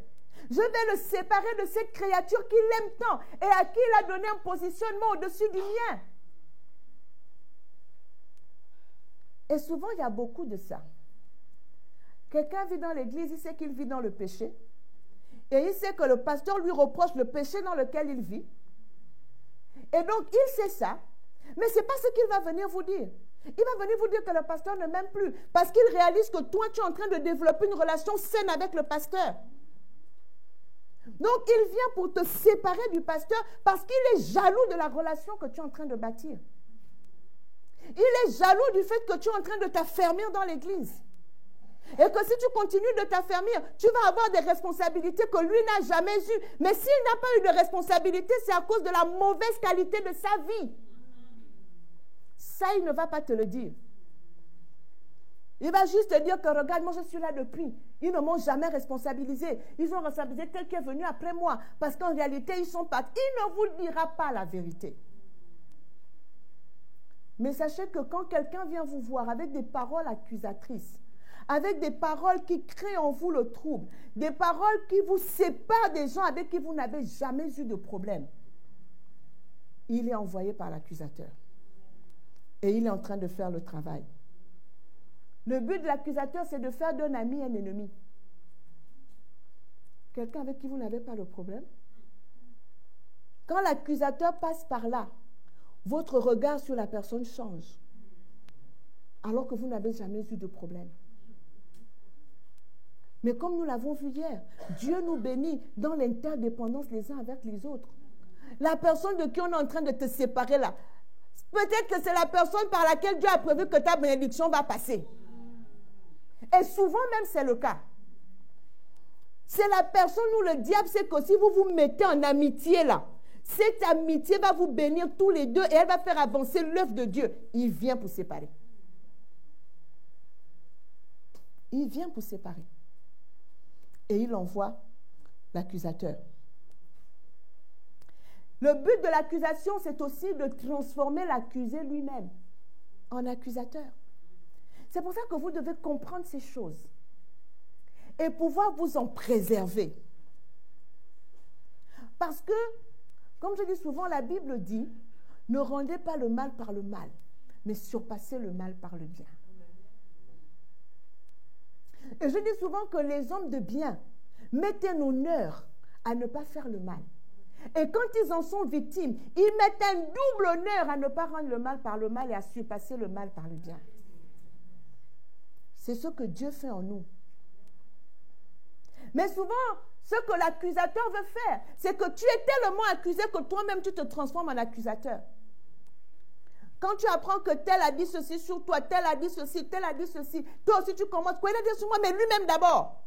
Je vais le séparer de cette créature qu'il aime tant et à qui il a donné un positionnement au-dessus du mien. Et souvent, il y a beaucoup de ça. Quelqu'un vit dans l'église, il sait qu'il vit dans le péché. Et il sait que le pasteur lui reproche le péché dans lequel il vit. Et donc, il sait ça. Mais ce n'est pas ce qu'il va venir vous dire. Il va venir vous dire que le pasteur ne m'aime plus. Parce qu'il réalise que toi, tu es en train de développer une relation saine avec le pasteur. Donc, il vient pour te séparer du pasteur parce qu'il est jaloux de la relation que tu es en train de bâtir. Il est jaloux du fait que tu es en train de t'affermir dans l'église. Et que si tu continues de t'affermir, tu vas avoir des responsabilités que lui n'a jamais eues. Mais s'il n'a pas eu de responsabilités, c'est à cause de la mauvaise qualité de sa vie. Ça, il ne va pas te le dire. Il va juste te dire que regarde, moi je suis là depuis. Ils ne m'ont jamais responsabilisé. Ils ont responsabilisé tel qui est venu après moi. Parce qu'en réalité, ils sont partis. Il ne vous dira pas la vérité. Mais sachez que quand quelqu'un vient vous voir avec des paroles accusatrices, avec des paroles qui créent en vous le trouble, des paroles qui vous séparent des gens avec qui vous n'avez jamais eu de problème, il est envoyé par l'accusateur. Et il est en train de faire le travail. Le but de l'accusateur, c'est de faire d'un ami un ennemi. Quelqu'un avec qui vous n'avez pas de problème. Quand l'accusateur passe par là, votre regard sur la personne change, alors que vous n'avez jamais eu de problème. Mais comme nous l'avons vu hier, Dieu nous bénit dans l'interdépendance les uns avec les autres. La personne de qui on est en train de te séparer là, peut-être que c'est la personne par laquelle Dieu a prévu que ta bénédiction va passer. Et souvent même c'est le cas. C'est la personne où le diable sait que si vous vous mettez en amitié là, cette amitié va vous bénir tous les deux et elle va faire avancer l'œuvre de Dieu. Il vient pour séparer. Il vient pour séparer. Et il envoie l'accusateur. Le but de l'accusation, c'est aussi de transformer l'accusé lui-même en accusateur. C'est pour ça que vous devez comprendre ces choses et pouvoir vous en préserver. Parce que, comme je dis souvent, la Bible dit, ne rendez pas le mal par le mal, mais surpassez le mal par le bien. Et je dis souvent que les hommes de bien mettent un honneur à ne pas faire le mal. Et quand ils en sont victimes, ils mettent un double honneur à ne pas rendre le mal par le mal et à surpasser le mal par le bien. C'est ce que Dieu fait en nous. Mais souvent, ce que l'accusateur veut faire, c'est que tu es tellement accusé que toi-même tu te transformes en accusateur. Quand tu apprends que tel a dit ceci sur toi, tel a dit ceci, tel a dit ceci, toi aussi tu commences, quoi il a dit sur moi, mais lui-même d'abord.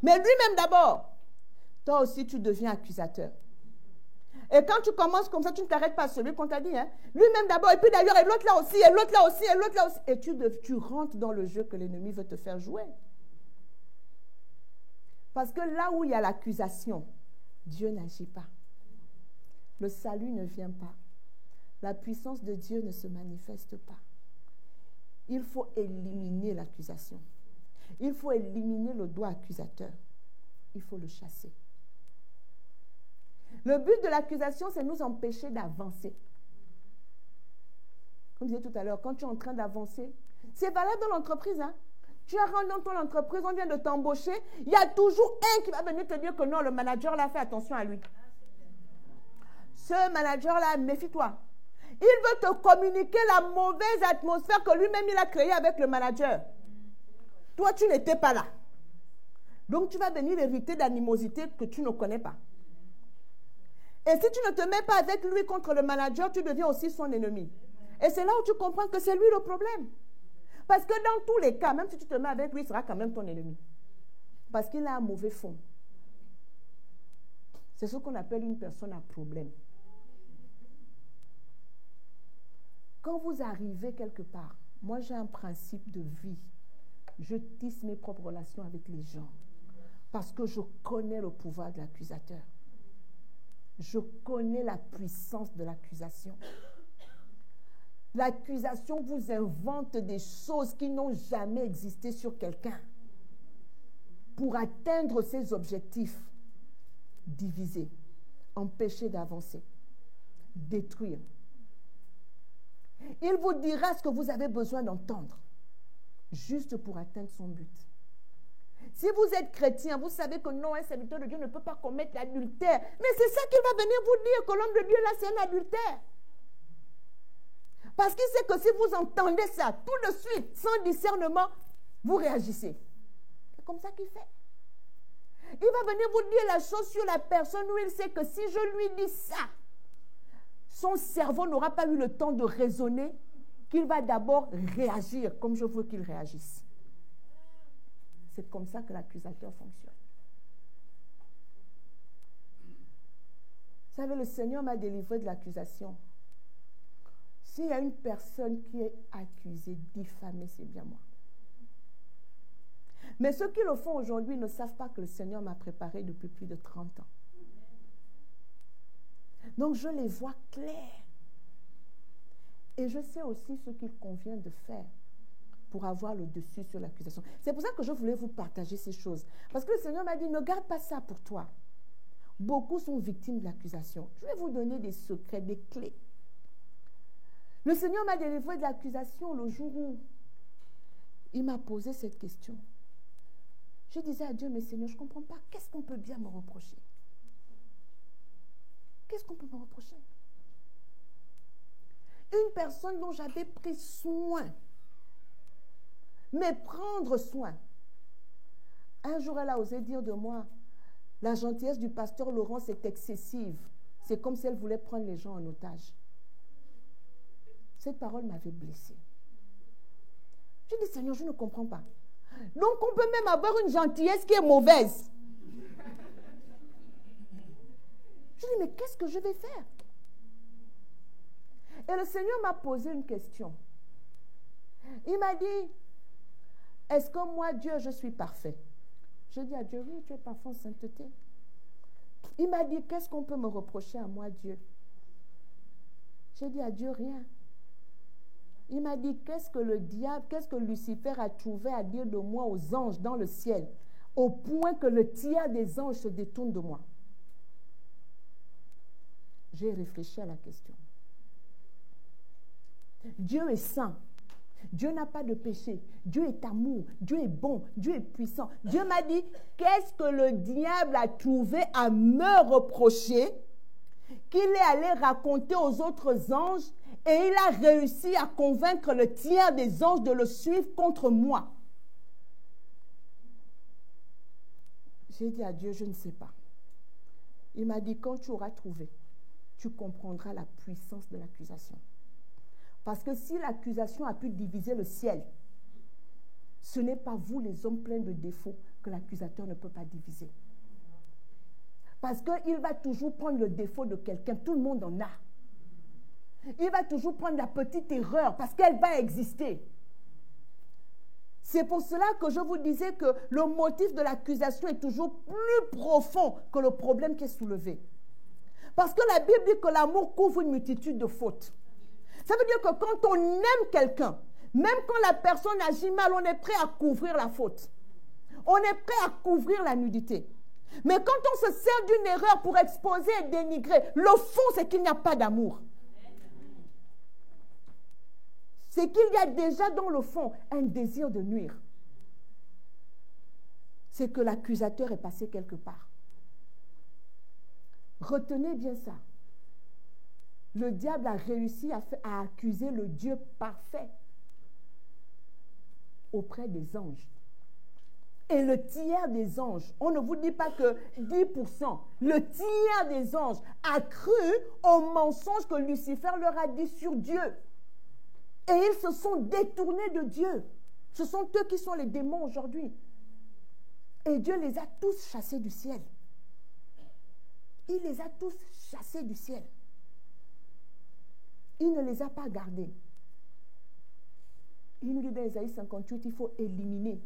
Mais lui-même d'abord. Toi aussi tu deviens accusateur. Et quand tu commences comme ça, tu ne t'arrêtes pas à celui qu'on t'a dit. Hein? Lui-même d'abord, et puis d'ailleurs, et l'autre là aussi, et l'autre là aussi, et l'autre là aussi. Et tu rentres dans le jeu que l'ennemi veut te faire jouer. Parce que là où il y a l'accusation, Dieu n'agit pas. Le salut ne vient pas. La puissance de Dieu ne se manifeste pas. Il faut éliminer l'accusation. Il faut éliminer le doigt accusateur. Il faut le chasser. Le but de l'accusation, c'est nous empêcher d'avancer. Comme je disais tout à l'heure, quand tu es en train d'avancer, c'est valable dans l'entreprise. Hein? Tu rentres dans ton entreprise, on vient de t'embaucher, il y a toujours un qui va venir te dire que non, le manager là, fais attention à lui. Ce manager-là, méfie-toi. Il veut te communiquer la mauvaise atmosphère que lui-même il a créée avec le manager. Toi, tu n'étais pas là. Donc, tu vas venir hériter d'animosité que tu ne connais pas. Et si tu ne te mets pas avec lui contre le manager, tu deviens aussi son ennemi. Et c'est là où tu comprends que c'est lui le problème. Parce que dans tous les cas, même si tu te mets avec lui, il sera quand même ton ennemi. Parce qu'il a un mauvais fond. C'est ce qu'on appelle une personne à problème. Quand vous arrivez quelque part, moi j'ai un principe de vie. Je tisse mes propres relations avec les gens. Parce que je connais le pouvoir de l'accusateur. Je connais la puissance de l'accusation. L'accusation vous invente des choses qui n'ont jamais existé sur quelqu'un pour atteindre ses objectifs. Diviser, empêcher d'avancer, détruire. Il vous dira ce que vous avez besoin d'entendre, juste pour atteindre son but. Si vous êtes chrétien, vous savez que non, un serviteur de Dieu ne peut pas commettre l'adultère. Mais c'est ça qu'il va venir vous dire, que l'homme de Dieu là, c'est un adultère. Parce qu'il sait que si vous entendez ça, tout de suite, sans discernement, vous réagissez. C'est comme ça qu'il fait. Il va venir vous dire la chose sur la personne où il sait que si je lui dis ça, son cerveau n'aura pas eu le temps de raisonner, qu'il va d'abord réagir comme je veux qu'il réagisse. C'est comme ça que l'accusateur fonctionne. Vous savez, le Seigneur m'a délivré de l'accusation. S'il y a une personne qui est accusée, diffamée, c'est bien moi. Mais ceux qui le font aujourd'hui ne savent pas que le Seigneur m'a préparé depuis plus de 30 ans. Donc je les vois clairs. Et je sais aussi ce qu'il convient de faire pour avoir le dessus sur l'accusation. C'est pour ça que je voulais vous partager ces choses. Parce que le Seigneur m'a dit, ne garde pas ça pour toi. Beaucoup sont victimes de l'accusation. Je vais vous donner des secrets, des clés. Le Seigneur m'a délivré de l'accusation le jour où il m'a posé cette question. Je disais à Dieu, mais Seigneur, je ne comprends pas. Qu'est-ce qu'on peut bien me reprocher? Qu'est-ce qu'on peut me reprocher? Une personne dont j'avais pris soin, mais prendre soin. Un jour, elle a osé dire de moi, la gentillesse du pasteur Laurence est excessive. C'est comme si elle voulait prendre les gens en otage. Cette parole m'avait blessée. Je dis, Seigneur, je ne comprends pas. Donc, on peut même avoir une gentillesse qui est mauvaise. Je dis, mais qu'est-ce que je vais faire? Et le Seigneur m'a posé une question. Il m'a dit, est-ce que moi, Dieu, je suis parfait? Je dis à Dieu, oui, tu es parfait en sainteté. Il m'a dit, qu'est-ce qu'on peut me reprocher à moi, Dieu? J'ai dit à Dieu, rien. Il m'a dit, qu'est-ce que le diable, qu'est-ce que Lucifer a trouvé à dire de moi aux anges dans le ciel, au point que le tiers des anges se détourne de moi? J'ai réfléchi à la question. Dieu est saint. Dieu n'a pas de péché. Dieu est amour. Dieu est bon. Dieu est puissant. Dieu m'a dit, qu'est-ce que le diable a trouvé à me reprocher qu'il est allé raconter aux autres anges et il a réussi à convaincre le tiers des anges de le suivre contre moi? J'ai dit à Dieu, je ne sais pas. Il m'a dit, quand tu auras trouvé, tu comprendras la puissance de l'accusation. Parce que si l'accusation a pu diviser le ciel, ce n'est pas vous, les hommes pleins de défauts, que l'accusateur ne peut pas diviser. Parce qu'il va toujours prendre le défaut de quelqu'un. Tout le monde en a. Il va toujours prendre la petite erreur parce qu'elle va exister. C'est pour cela que je vous disais que le motif de l'accusation est toujours plus profond que le problème qui est soulevé. Parce que la Bible dit que l'amour couvre une multitude de fautes. Ça veut dire que quand on aime quelqu'un, même quand la personne agit mal, on est prêt à couvrir la faute. On est prêt à couvrir la nudité. Mais quand on se sert d'une erreur pour exposer et dénigrer, le fond, c'est qu'il n'y a pas d'amour. C'est qu'il y a déjà dans le fond un désir de nuire. C'est que l'accusateur est passé quelque part. Retenez bien ça. Le diable a réussi à accuser le Dieu parfait auprès des anges. Et le tiers des anges, on ne vous dit pas que 10%, le tiers des anges a cru au mensonge que Lucifer leur a dit sur Dieu. Et ils se sont détournés de Dieu. Ce sont eux qui sont les démons aujourd'hui. Et Dieu les a tous chassés du ciel. Il les a tous chassés du ciel. Il ne les a pas gardés. Il nous dit dans Ésaïe 58, il faut éliminer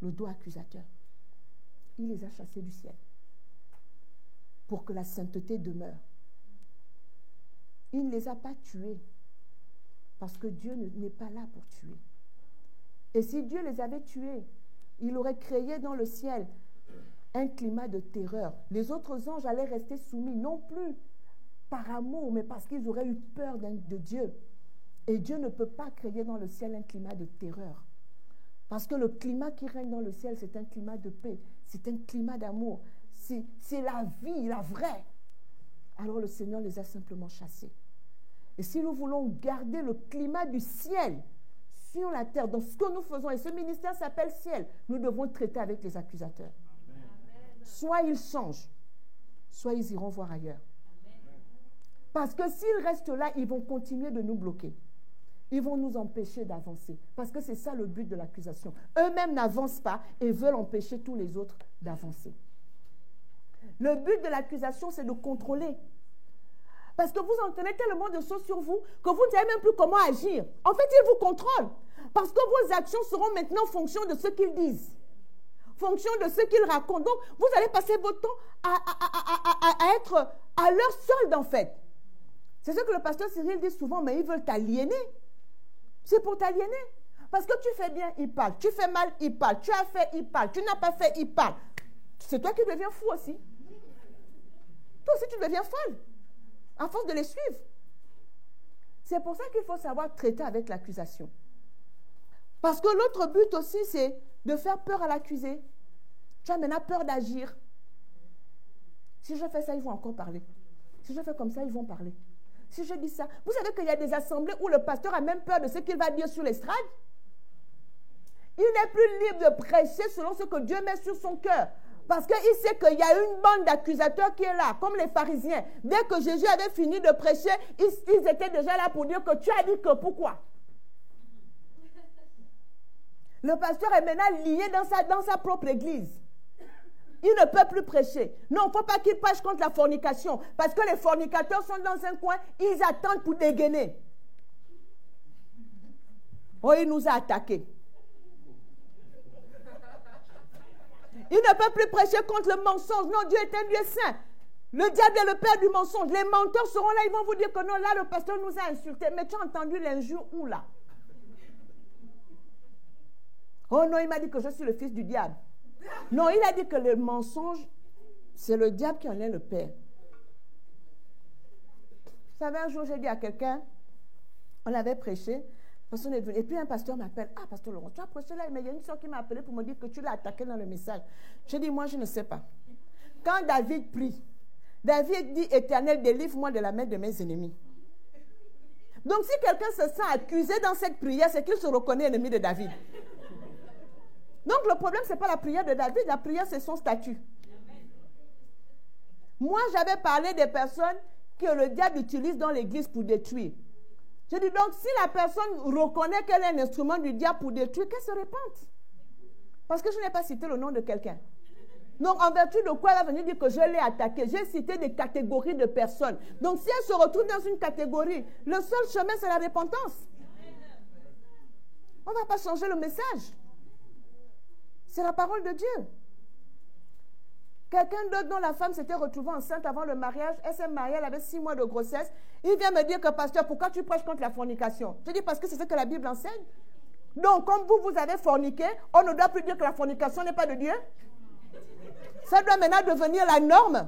le doigt accusateur. Il les a chassés du ciel pour que la sainteté demeure. Il ne les a pas tués parce que Dieu n'est pas là pour tuer. Et si Dieu les avait tués, il aurait créé dans le ciel un climat de terreur. Les autres anges allaient rester soumis, non plus par amour, mais parce qu'ils auraient eu peur de Dieu. Et Dieu ne peut pas créer dans le ciel un climat de terreur. Parce que le climat qui règne dans le ciel, c'est un climat de paix, c'est un climat d'amour, c'est la vie, la vraie. Alors le Seigneur les a simplement chassés. Et si nous voulons garder le climat du ciel sur la terre, dans ce que nous faisons, et ce ministère s'appelle ciel, nous devons traiter avec les accusateurs. Amen. Soit ils changent, soit ils iront voir ailleurs. Amen. Parce que s'ils restent là, ils vont continuer de nous bloquer. Ils vont nous empêcher d'avancer. Parce que c'est ça le but de l'accusation. Eux-mêmes n'avancent pas et veulent empêcher tous les autres d'avancer. Le but de l'accusation, c'est de contrôler. Parce que vous entendez tellement de choses sur vous que vous ne savez même plus comment agir. En fait, ils vous contrôlent. Parce que vos actions seront maintenant en fonction de ce qu'ils disent. Fonction de ce qu'ils racontent. Donc, vous allez passer votre temps à être à leur solde, en fait. C'est ce que le pasteur Cyril dit souvent, mais ils veulent t'aliéner. C'est pour t'aliéner. Parce que tu fais bien, ils parlent. Tu fais mal, ils parlent. Tu as fait, ils parlent. Tu n'as pas fait, ils parlent. C'est toi qui deviens fou aussi. Toi aussi, tu deviens folle. À force de les suivre. C'est pour ça qu'il faut savoir traiter avec l'accusation. Parce que l'autre but aussi, c'est de faire peur à l'accusé. Tu as maintenant peur d'agir. Si je fais ça, ils vont encore parler. Si je fais comme ça, ils vont parler. Si je dis ça, vous savez qu'il y a des assemblées où le pasteur a même peur de ce qu'il va dire sur l'estrade. Il n'est plus libre de prêcher selon ce que Dieu met sur son cœur. Parce qu'il sait qu'il y a une bande d'accusateurs qui est là, comme les pharisiens. Dès que Jésus avait fini de prêcher, ils étaient déjà là pour dire que tu as dit que pourquoi. Le pasteur est maintenant lié dans sa propre église. Il ne peut plus prêcher. Non, il ne faut pas qu'il prêche contre la fornication. Parce que les fornicateurs sont dans un coin, ils attendent pour dégainer. Oh, il nous a attaqués. Il ne peut plus prêcher contre le mensonge. Non, Dieu est un Dieu saint. Le diable est le père du mensonge. Les menteurs seront là, ils vont vous dire que non, là, le pasteur nous a insultés. Mais tu as entendu l'injure où là? Oh non, il m'a dit que je suis le fils du diable. Non, il a dit que le mensonge, c'est le diable qui en est le père. Vous savez, un jour, j'ai dit à quelqu'un, on avait prêché, personne n'est venu. Et puis un pasteur m'appelle, ah, pasteur Laurent, tu as prêché là, mais il y a une soeur qui m'a appelé pour me dire que tu l'as attaqué dans le message. J'ai dit, moi, je ne sais pas. Quand David prie, David dit, Éternel, délivre-moi de la main de mes ennemis. Donc, si quelqu'un se sent accusé dans cette prière, c'est qu'il se reconnaît ennemi de David. Donc, le problème, ce n'est pas la prière de David, la prière, c'est son statut. Moi, j'avais parlé des personnes que le diable utilise dans l'église pour détruire. Je dis donc, si la personne reconnaît qu'elle est un instrument du diable pour détruire, qu'elle se répande. Parce que je n'ai pas cité le nom de quelqu'un. Donc, en vertu de quoi elle va venir dire que je l'ai attaqué? J'ai cité des catégories de personnes. Donc, si elle se retrouve dans une catégorie, le seul chemin, c'est la repentance. On ne va pas changer le message. C'est la parole de Dieu. Quelqu'un d'autre dont la femme s'était retrouvée enceinte avant le mariage, elle s'est mariée, elle avait 6 mois de grossesse. Il vient me dire que, pasteur, pourquoi tu prêches contre la fornication? Je dis parce que c'est ce que la Bible enseigne. Donc, comme vous avez forniqué, on ne doit plus dire que la fornication n'est pas de Dieu. Ça doit maintenant devenir la norme.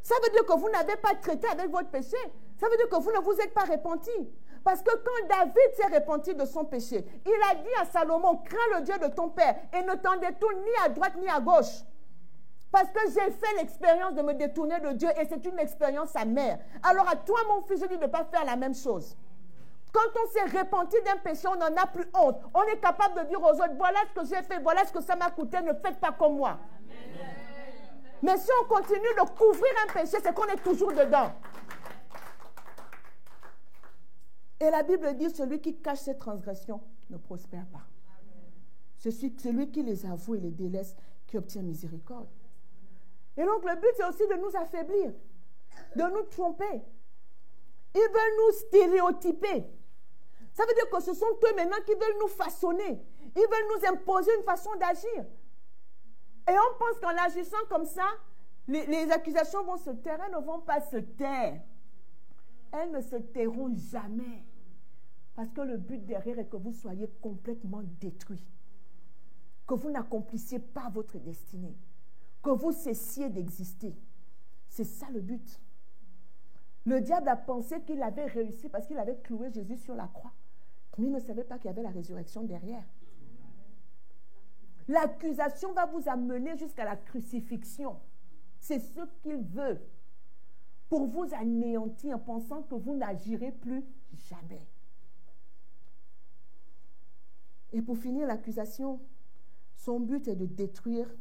Ça veut dire que vous n'avez pas traité avec votre péché. Ça veut dire que vous ne vous êtes pas repenti. Parce que quand David s'est repenti de son péché, il a dit à Salomon, crains le Dieu de ton père et ne t'en détourne ni à droite ni à gauche. Parce que j'ai fait l'expérience de me détourner de Dieu et c'est une expérience amère. Alors à toi, mon fils, je dis de ne pas faire la même chose. Quand on s'est repenti d'un péché, on n'en a plus honte. On est capable de dire aux autres, voilà ce que j'ai fait, voilà ce que ça m'a coûté, ne faites pas comme moi. Amen. Mais si on continue de couvrir un péché, c'est qu'on est toujours dedans. Et la Bible dit, celui qui cache ses transgressions ne prospère pas. C'est celui qui les avoue et les délaisse qui obtient miséricorde. Et donc le but, c'est aussi de nous affaiblir, de nous tromper. Ils veulent nous stéréotyper. Ça veut dire que ce sont eux maintenant qui veulent nous façonner. Ils veulent nous imposer une façon d'agir. Et on pense qu'en agissant comme ça, les accusations vont se taire. Elles ne vont pas se taire. Elles ne se tairont jamais. Parce que le but derrière est que vous soyez complètement détruits. Que vous n'accomplissiez pas votre destinée. Que vous cessiez d'exister. C'est ça le but. Le diable a pensé qu'il avait réussi parce qu'il avait cloué Jésus sur la croix. Mais il ne savait pas qu'il y avait la résurrection derrière. L'accusation va vous amener jusqu'à la crucifixion. C'est ce qu'il veut. Pour vous anéantir en pensant que vous n'agirez plus jamais. Et pour finir, l'accusation, son but est de détruire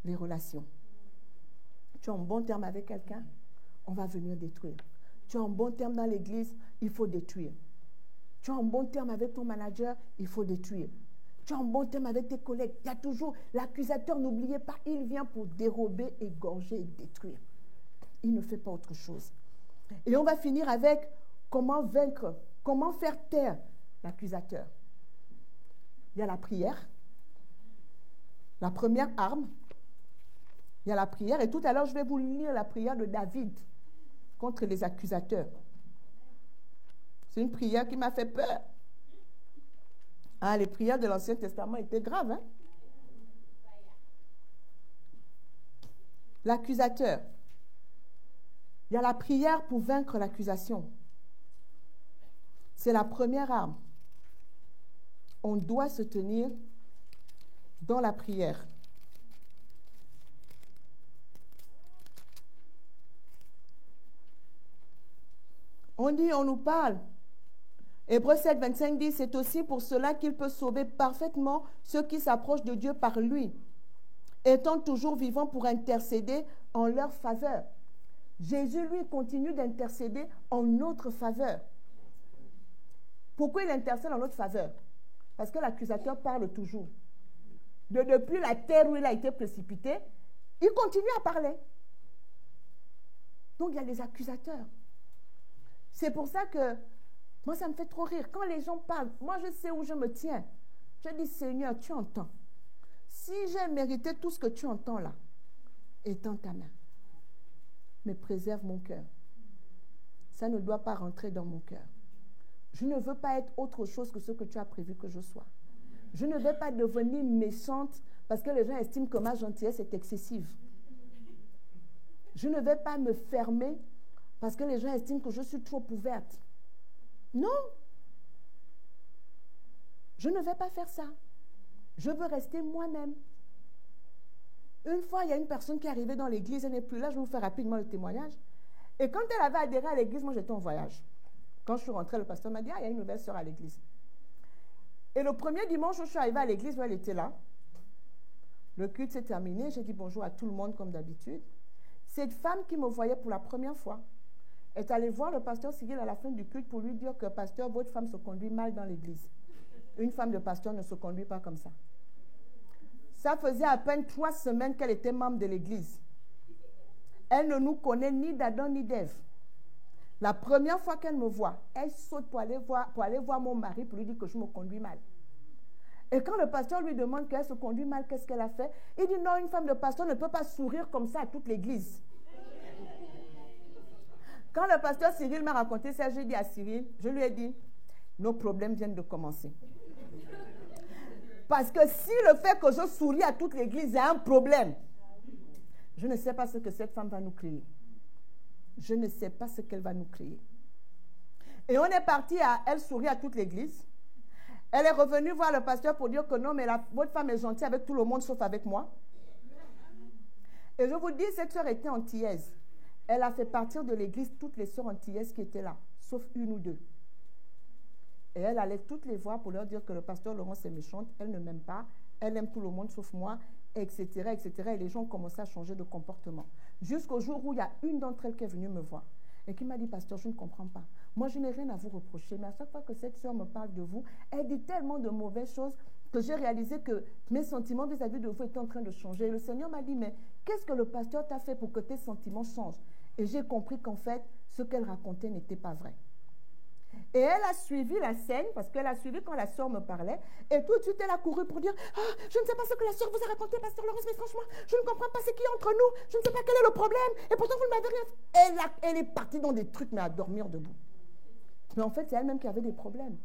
les relations. Tu es en bon terme avec quelqu'un, on va venir détruire. Tu es en bon terme dans l'église, il faut détruire. Tu es en bon terme avec ton manager, il faut détruire. Tu es en bon terme avec tes collègues. Il y a toujours l'accusateur, n'oubliez pas, il vient pour dérober, égorger et détruire. Il ne fait pas autre chose. Et on va finir avec comment vaincre, comment faire taire l'accusateur. Il y a la prière, la première arme. Il y a la prière. Et tout à l'heure, je vais vous lire la prière de David contre les accusateurs. C'est une prière qui m'a fait peur. Ah, les prières de l'Ancien Testament étaient graves. Hein? L'accusateur. Il y a la prière pour vaincre l'accusation. C'est la première arme. On doit se tenir dans la prière. On nous parle. Hébreux 7, 25 dit, c'est aussi pour cela qu'il peut sauver parfaitement ceux qui s'approchent de Dieu par lui, étant toujours vivant pour intercéder en leur faveur. Jésus, lui, continue d'intercéder en notre faveur. Pourquoi il intercède en notre faveur? Parce que l'accusateur parle toujours. Depuis la terre où il a été précipité, il continue à parler. Donc, il y a les accusateurs. C'est pour ça que moi, ça me fait trop rire. Quand les gens parlent, moi, je sais où je me tiens. Je dis, Seigneur, tu entends. Si j'ai mérité tout ce que tu entends là, étends ta main. Mais préserve mon cœur. Ça ne doit pas rentrer dans mon cœur. Je ne veux pas être autre chose que ce que tu as prévu que je sois. Je ne vais pas devenir méchante parce que les gens estiment que ma gentillesse est excessive. Je ne vais pas me fermer parce que les gens estiment que je suis trop ouverte. Non. Je ne vais pas faire ça. Je veux rester moi-même. Une fois, il y a une personne qui est arrivée dans l'église, elle n'est plus là, je vais vous faire rapidement le témoignage. Et quand elle avait adhéré à l'église, moi j'étais en voyage. Quand je suis rentrée, le pasteur m'a dit, il y a une nouvelle sœur à l'église. Et le premier dimanche où je suis arrivée à l'église, où elle était là, le culte s'est terminé, j'ai dit bonjour à tout le monde comme d'habitude. Cette femme qui me voyait pour la première fois est allée voir le pasteur Cyril à la fin du culte pour lui dire que, pasteur, votre femme se conduit mal dans l'église. Une femme de pasteur ne se conduit pas comme ça. Ça faisait à peine 3 semaines qu'elle était membre de l'église. Elle ne nous connaît ni d'Adam ni d'Ève. La première fois qu'elle me voit, elle saute pour aller voir mon mari pour lui dire que je me conduis mal. Et quand le pasteur lui demande qu'elle se conduit mal, qu'est-ce qu'elle a fait? Il dit non, une femme de pasteur ne peut pas sourire comme ça à toute l'église. Quand le pasteur Cyril m'a raconté ça, j'ai dit à Cyril, je lui ai dit, nos problèmes viennent de commencer. Parce que si le fait que je souris à toute l'église est un problème, Je ne sais pas ce que cette femme va nous crier. Je ne sais pas ce qu'elle va nous crier. Et on est parti elle sourit à toute l'église. Elle est revenue voir le pasteur pour dire que non, mais votre femme est gentille avec tout le monde sauf avec moi. Et je vous dis, cette soeur était antillaise. Elle a fait partir de l'église toutes les sœurs antillaises qui étaient là, sauf une ou deux. Et elle allait toutes les voir pour leur dire que le pasteur Laurence est méchante, elle ne m'aime pas, elle aime tout le monde sauf moi, etc., etc. Et les gens ont commencé à changer de comportement. Jusqu'au jour où il y a une d'entre elles qui est venue me voir et qui m'a dit, pasteur, je ne comprends pas. Moi, je n'ai rien à vous reprocher, mais à chaque fois que cette soeur me parle de vous, elle dit tellement de mauvaises choses que j'ai réalisé que mes sentiments vis-à-vis de vous étaient en train de changer. Et le Seigneur m'a dit, mais qu'est-ce que le pasteur t'a fait pour que tes sentiments changent? Et j'ai compris qu'en fait, ce qu'elle racontait n'était pas vrai. Et elle a suivi la scène, parce qu'elle a suivi quand la sœur me parlait, et tout de suite, elle a couru pour dire, « Ah, je ne sais pas ce que la sœur vous a raconté, pasteur Laurence, mais franchement, je ne comprends pas ce qui est entre nous, je ne sais pas quel est le problème, et pourtant vous ne m'avez rien fait. » Elle est partie dans des trucs, mais à dormir debout. Mais en fait, c'est elle-même qui avait des problèmes.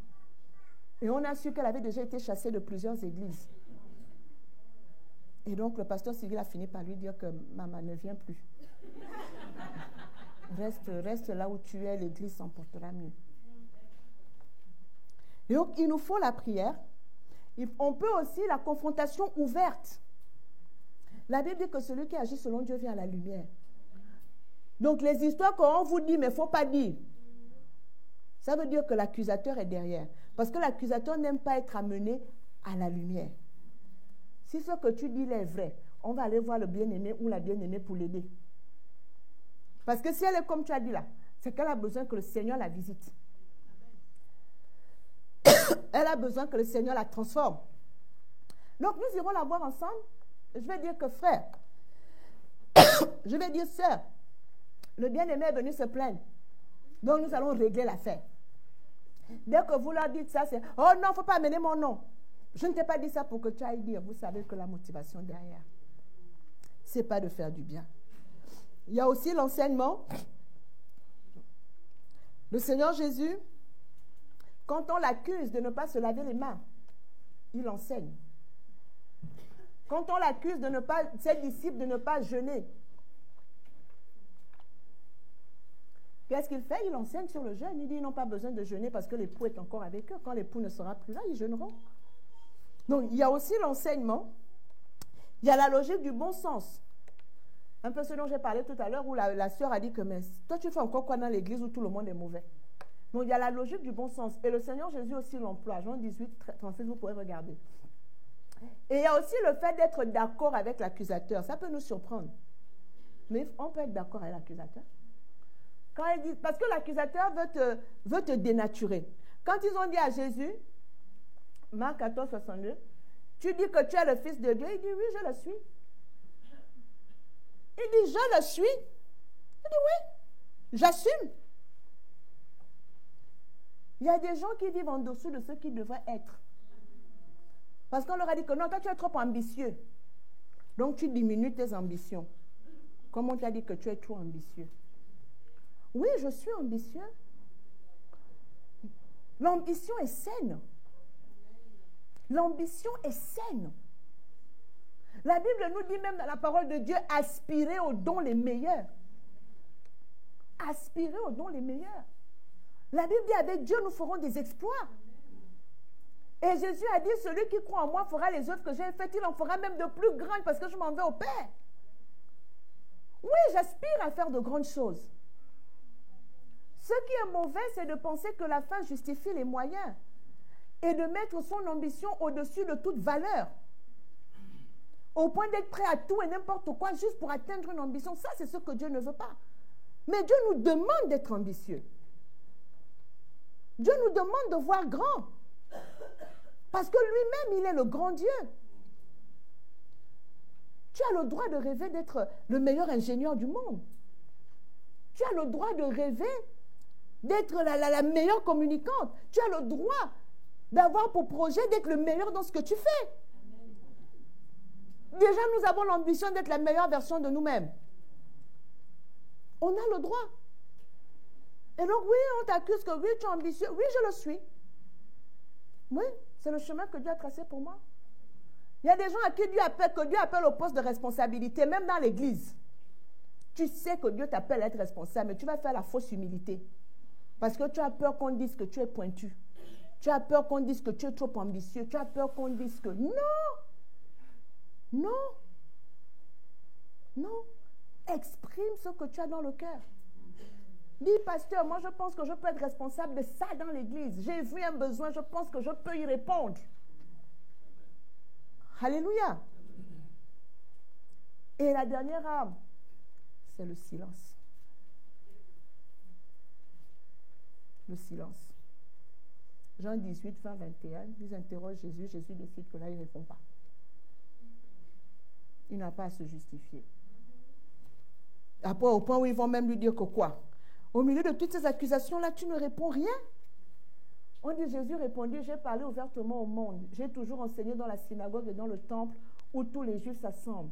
Et on a su qu'elle avait déjà été chassée de plusieurs églises. Et donc, le pasteur Cyril a fini par lui dire que maman ne vient plus. Reste là où tu es, l'église s'en portera mieux. Et donc, il nous faut la prière. On peut aussi la confrontation ouverte. La Bible dit que celui qui agit selon Dieu vient à la lumière. Donc, les histoires qu'on vous dit, mais il ne faut pas dire. Ça veut dire que l'accusateur est derrière. Parce que l'accusateur n'aime pas être amené à la lumière. Si ce que tu dis est vrai, on va aller voir le bien-aimé ou la bien-aimée pour l'aider. Parce que si elle est comme tu as dit là, c'est qu'elle a besoin que le Seigneur la visite. Elle a besoin que le Seigneur la transforme. Donc nous irons la voir ensemble. Je vais dire que frère, je vais dire sœur, le bien-aimé est venu se plaindre. Donc nous allons régler l'affaire. Dès que vous leur dites ça, c'est « Oh non, il ne faut pas amener mon nom. » Je ne t'ai pas dit ça pour que tu ailles dire. Vous savez que la motivation derrière, ce n'est pas de faire du bien. Il y a aussi l'enseignement. Le Seigneur Jésus, quand on l'accuse de ne pas se laver les mains, il enseigne. Quand on l'accuse de ne pas, ses disciples de ne pas jeûner, qu'est-ce qu'il fait? Il enseigne sur le jeûne. Il dit, ils n'ont pas besoin de jeûner parce que l'époux est encore avec eux. Quand l'époux ne sera plus là, ils jeûneront. Donc, il y a aussi l'enseignement. Il y a la logique du bon sens. Un peu ce dont j'ai parlé tout à l'heure, où la sœur a dit que, mais toi, tu fais encore quoi dans l'église où tout le monde est mauvais? Donc, il y a la logique du bon sens. Et le Seigneur Jésus aussi l'emploie. Jean 18, 36, vous pourrez regarder. Et il y a aussi le fait d'être d'accord avec l'accusateur. Ça peut nous surprendre. Mais on peut être d'accord avec l'accusateur. Quand il dit, parce que l'accusateur veut te dénaturer. Quand ils ont dit à Jésus, Marc 14, 62, tu dis que tu es le Fils de Dieu, il dit oui, je le suis. Il dit je le suis. Il dit oui, j'assume. Il y a des gens qui vivent en dessous de ce qu'ils devraient être. Parce qu'on leur a dit que non, toi tu es trop ambitieux. Donc tu diminues tes ambitions. Comme on t'a dit que tu es trop ambitieux. Oui, je suis ambitieux. L'ambition est saine. L'ambition est saine. La Bible nous dit même dans la parole de Dieu, aspirez aux dons les meilleurs. Aspirez aux dons les meilleurs. La Bible dit, avec Dieu, nous ferons des exploits. Et Jésus a dit, celui qui croit en moi fera les œuvres que j'ai faites, il en fera même de plus grandes parce que je m'en vais au Père. Oui, j'aspire à faire de grandes choses. Ce qui est mauvais, c'est de penser que la fin justifie les moyens et de mettre son ambition au-dessus de toute valeur. Au point d'être prêt à tout et n'importe quoi juste pour atteindre une ambition. Ça, c'est ce que Dieu ne veut pas. Mais Dieu nous demande d'être ambitieux. Dieu nous demande de voir grand. Parce que lui-même, il est le grand Dieu. Tu as le droit de rêver d'être le meilleur ingénieur du monde. Tu as le droit de rêver d'être la meilleure communicante. Tu as le droit d'avoir pour projet d'être le meilleur dans ce que tu fais. Déjà, nous avons l'ambition d'être la meilleure version de nous-mêmes. On a le droit. Et donc, oui, on t'accuse que oui, tu es ambitieux. Oui, je le suis. Oui, c'est le chemin que Dieu a tracé pour moi. Il y a des gens à qui Dieu appelle au poste de responsabilité, même dans l'église. Tu sais que Dieu t'appelle à être responsable, mais tu vas faire la fausse humilité. Parce que tu as peur qu'on dise que tu es pointu. Tu as peur qu'on dise que tu es trop ambitieux. Tu as peur qu'on dise que non. Non. Non. Exprime ce que tu as dans le cœur. Dis, pasteur, moi je pense que je peux être responsable de ça dans l'église. J'ai vu un besoin, je pense que je peux y répondre. Alléluia. Et la dernière arme, c'est le silence. Le silence. Jean 18, 20, 21, ils interrogent Jésus. Jésus décide que là, il ne répond pas. Il n'a pas à se justifier. Après, au point où ils vont même lui dire que quoi? Au milieu de toutes ces accusations-là, tu ne réponds rien. On dit, Jésus répondit, j'ai parlé ouvertement au monde. J'ai toujours enseigné dans la synagogue et dans le temple où tous les Juifs s'assemblent.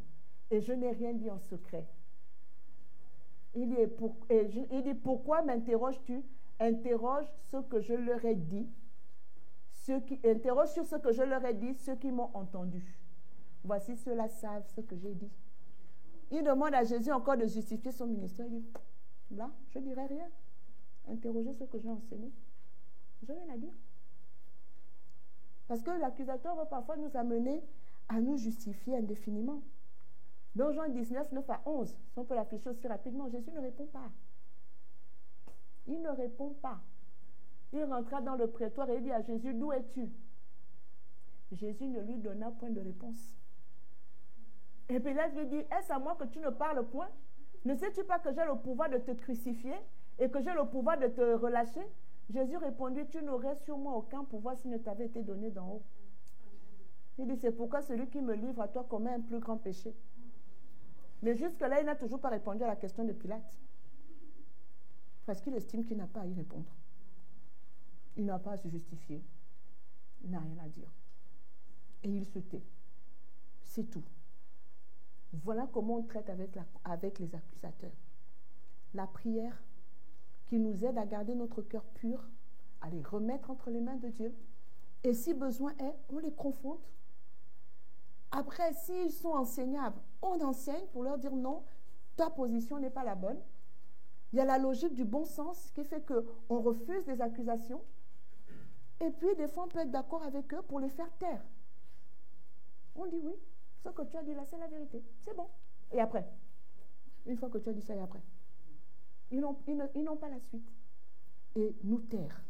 Et je n'ai rien dit en secret. Il dit, pourquoi m'interroges-tu? Interroge ce que je leur ai dit. Interroge sur ce que je leur ai dit, ceux qui m'ont entendu. Voici ceux-là savent ce que j'ai dit. Il demande à Jésus encore de justifier son ministère. Il dit, là, je ne dirai rien. Interrogez ce que j'ai enseigné. Je n'ai rien à dire. Parce que l'accusateur va parfois nous amener à nous justifier indéfiniment. Dans Jean 19, 9 à 11, si on peut l'afficher aussi rapidement, Jésus ne répond pas. Il ne répond pas. Il rentra dans le prétoire et il dit à Jésus, d'où es-tu? Jésus ne lui donna point de réponse. Et puis là, je lui dis, est-ce à moi que tu ne parles point? Ne sais-tu pas que j'ai le pouvoir de te crucifier et que j'ai le pouvoir de te relâcher? Jésus répondit, tu n'aurais sur moi aucun pouvoir s'il ne t'avait été donné d'en haut. Il dit, c'est pourquoi celui qui me livre à toi commet un plus grand péché. Mais jusque-là, il n'a toujours pas répondu à la question de Pilate. Parce qu'il estime qu'il n'a pas à y répondre. Il n'a pas à se justifier. Il n'a rien à dire. Et il se tait. C'est tout. Voilà comment on traite avec les accusateurs. La prière qui nous aide à garder notre cœur pur, à les remettre entre les mains de Dieu. Et si besoin est, on les confronte. Après, s'ils sont enseignables, on enseigne pour leur dire non, ta position n'est pas la bonne. Il y a la logique du bon sens qui fait qu'on refuse des accusations. Et puis, des fois, on peut être d'accord avec eux pour les faire taire. On dit oui, ce que tu as dit là, c'est la vérité. C'est bon. Et après, une fois que tu as dit ça, et après, ils n'ont pas la suite. Et nous taire,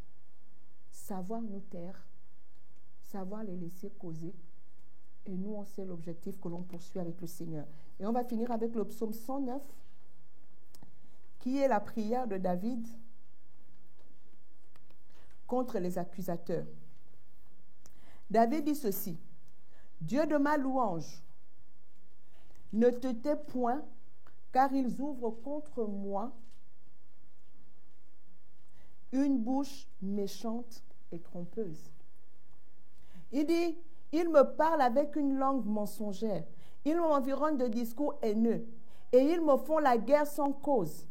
savoir nous taire, savoir les laisser causer. Et nous, on sait l'objectif que l'on poursuit avec le Seigneur. Et on va finir avec le psaume 109, qui est la prière de David contre les accusateurs. David dit ceci, « Dieu de ma louange, ne te tais point, car ils ouvrent contre moi une bouche méchante et trompeuse. » Il dit, « Ils me parlent avec une langue mensongère, ils m'environnent de discours haineux, et ils me font la guerre sans cause.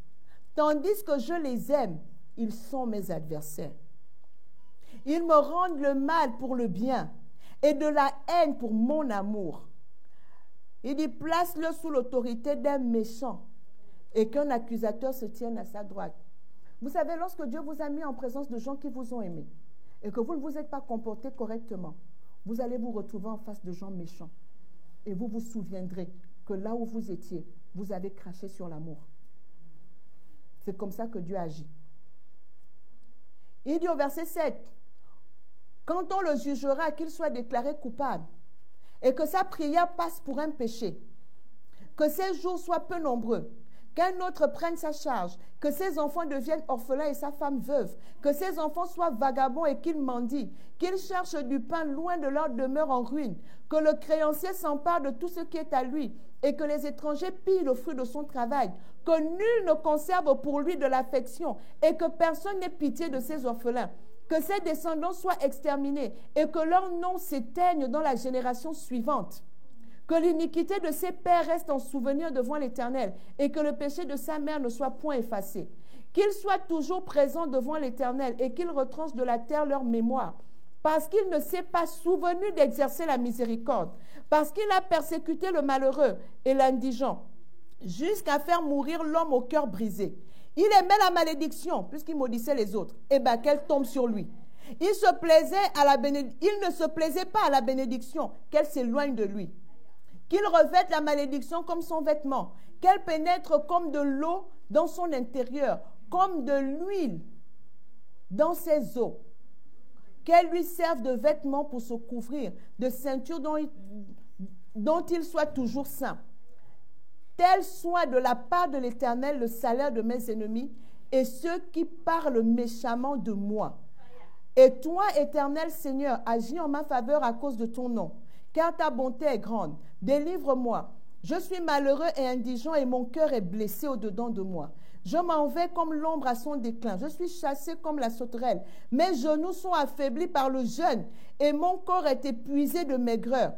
Tandis que je les aime, ils sont mes adversaires. Ils me rendent le mal pour le bien et de la haine pour mon amour. » Il dit, place-le sous l'autorité d'un méchant et qu'un accusateur se tienne à sa droite. Vous savez, lorsque Dieu vous a mis en présence de gens qui vous ont aimé et que vous ne vous êtes pas comporté correctement, vous allez vous retrouver en face de gens méchants. Et vous vous souviendrez que là où vous étiez, vous avez craché sur l'amour. C'est comme ça que Dieu agit. Il dit au verset 7, « Quand on le jugera, qu'il soit déclaré coupable, et que sa prière passe pour un péché, que ses jours soient peu nombreux, qu'un autre prenne sa charge, que ses enfants deviennent orphelins et sa femme veuve, que ses enfants soient vagabonds et qu'ils mendient, qu'ils cherchent du pain loin de leur demeure en ruine, que le créancier s'empare de tout ce qui est à lui, et que les étrangers pillent le fruit de son travail, que nul ne conserve pour lui de l'affection, et que personne n'ait pitié de ses orphelins, que ses descendants soient exterminés, et que leur nom s'éteigne dans la génération suivante. Que l'iniquité de ses pères reste en souvenir devant l'Éternel, et que le péché de sa mère ne soit point effacé. Qu'ils soient toujours présents devant l'Éternel, et qu'ils retranchent de la terre leur mémoire. parce qu'il ne s'est pas souvenu d'exercer la miséricorde, parce qu'il a persécuté le malheureux et l'indigent, jusqu'à faire mourir l'homme au cœur brisé. Il aimait la malédiction, puisqu'il maudissait les autres, et bien qu'elle tombe sur lui. Il ne se plaisait pas à la bénédiction, qu'elle s'éloigne de lui. Qu'il revête la malédiction comme son vêtement, qu'elle pénètre comme de l'eau dans son intérieur, comme de l'huile dans ses os, qu'elle lui serve de vêtement pour se couvrir, de ceinture dont il soit toujours saint. Tel soit de la part de l'Éternel le salaire de mes ennemis et ceux qui parlent méchamment de moi. Et toi, Éternel Seigneur, agis en ma faveur à cause de ton nom, car ta bonté est grande. Délivre-moi. Je suis malheureux et indigent et mon cœur est blessé au-dedans de moi. Je m'en vais comme l'ombre à son déclin. Je suis chassé comme la sauterelle. Mes genoux sont affaiblis par le jeûne et mon corps est épuisé de maigreur.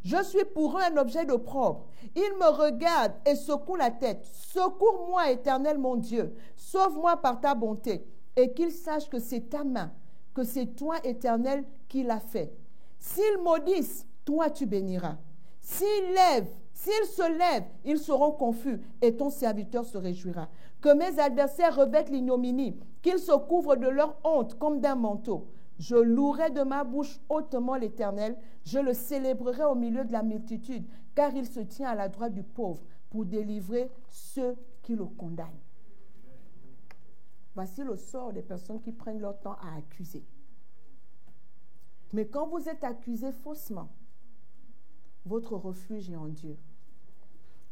Je suis pour eux un objet d'opprobre. Ils me regardent et secouent la tête. Secours-moi, Éternel mon Dieu. Sauve-moi par ta bonté. Et qu'ils sachent que c'est ta main, que c'est toi, Éternel, qui l'a fait. S'ils maudissent, toi tu béniras. S'ils se lèvent, ils seront confus et ton serviteur se réjouira. Que mes adversaires revêtent l'ignominie, qu'ils se couvrent de leur honte comme d'un manteau. Je louerai de ma bouche hautement l'Éternel, je le célébrerai au milieu de la multitude, car il se tient à la droite du pauvre pour délivrer ceux qui le condamnent. Voici le sort des personnes qui prennent leur temps à accuser. Mais quand vous êtes accusé faussement, votre refuge est en Dieu.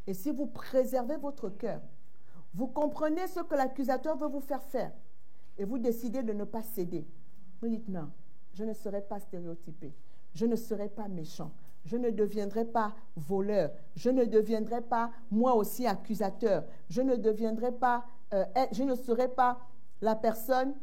Et si vous préservez votre cœur, vous comprenez ce que l'accusateur veut vous faire faire et vous décidez de ne pas céder. Vous dites non, je ne serai pas stéréotypé, je ne serai pas méchant, je ne deviendrai pas voleur, je ne deviendrai pas moi aussi accusateur, je ne serai pas la personne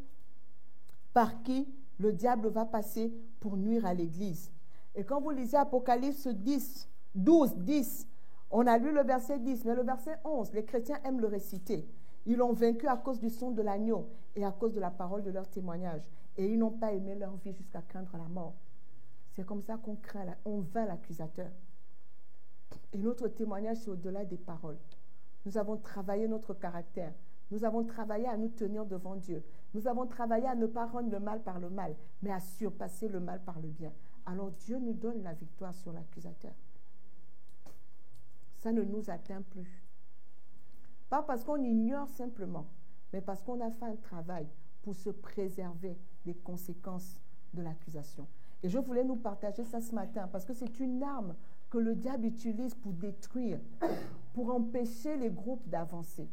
par qui le diable va passer pour nuire à l'Église. Et quand vous lisez Apocalypse 12, 10, on a lu le verset 10, mais le verset 11, les chrétiens aiment le réciter. Ils l'ont vaincu à cause du sang de l'agneau et à cause de la parole de leur témoignage. Et ils n'ont pas aimé leur vie jusqu'à craindre la mort. C'est comme ça on vainc l'accusateur. Et notre témoignage, c'est au-delà des paroles. Nous avons travaillé notre caractère. Nous avons travaillé à nous tenir devant Dieu. Nous avons travaillé à ne pas rendre le mal par le mal, mais à surpasser le mal par le bien. Alors Dieu nous donne la victoire sur l'accusateur. Ça ne nous atteint plus. Pas parce qu'on ignore simplement, mais parce qu'on a fait un travail pour se préserver des conséquences de l'accusation. Et je voulais nous partager ça ce matin, parce que c'est une arme que le diable utilise pour détruire, pour empêcher les groupes d'avancer,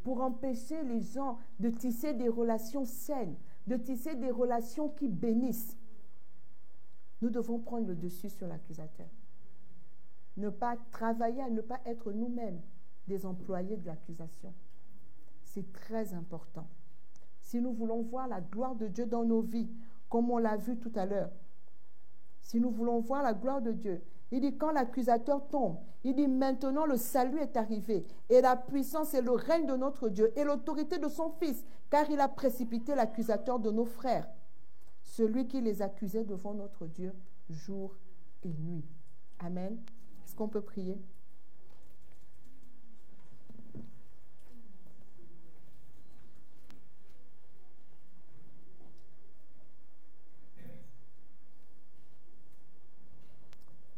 pour empêcher les gens de tisser des relations saines, de tisser des relations qui bénissent. Nous devons prendre le dessus sur l'accusateur. Ne pas travailler à ne pas être nous-mêmes des employés de l'accusation. C'est très important. Si nous voulons voir la gloire de Dieu dans nos vies, comme on l'a vu tout à l'heure, si nous voulons voir la gloire de Dieu, il dit quand l'accusateur tombe, il dit maintenant le salut est arrivé et la puissance et le règne de notre Dieu et l'autorité de son Fils, car il a précipité l'accusateur de nos frères, celui qui les accusait devant notre Dieu jour et nuit. Amen. Est-ce qu'on peut prier?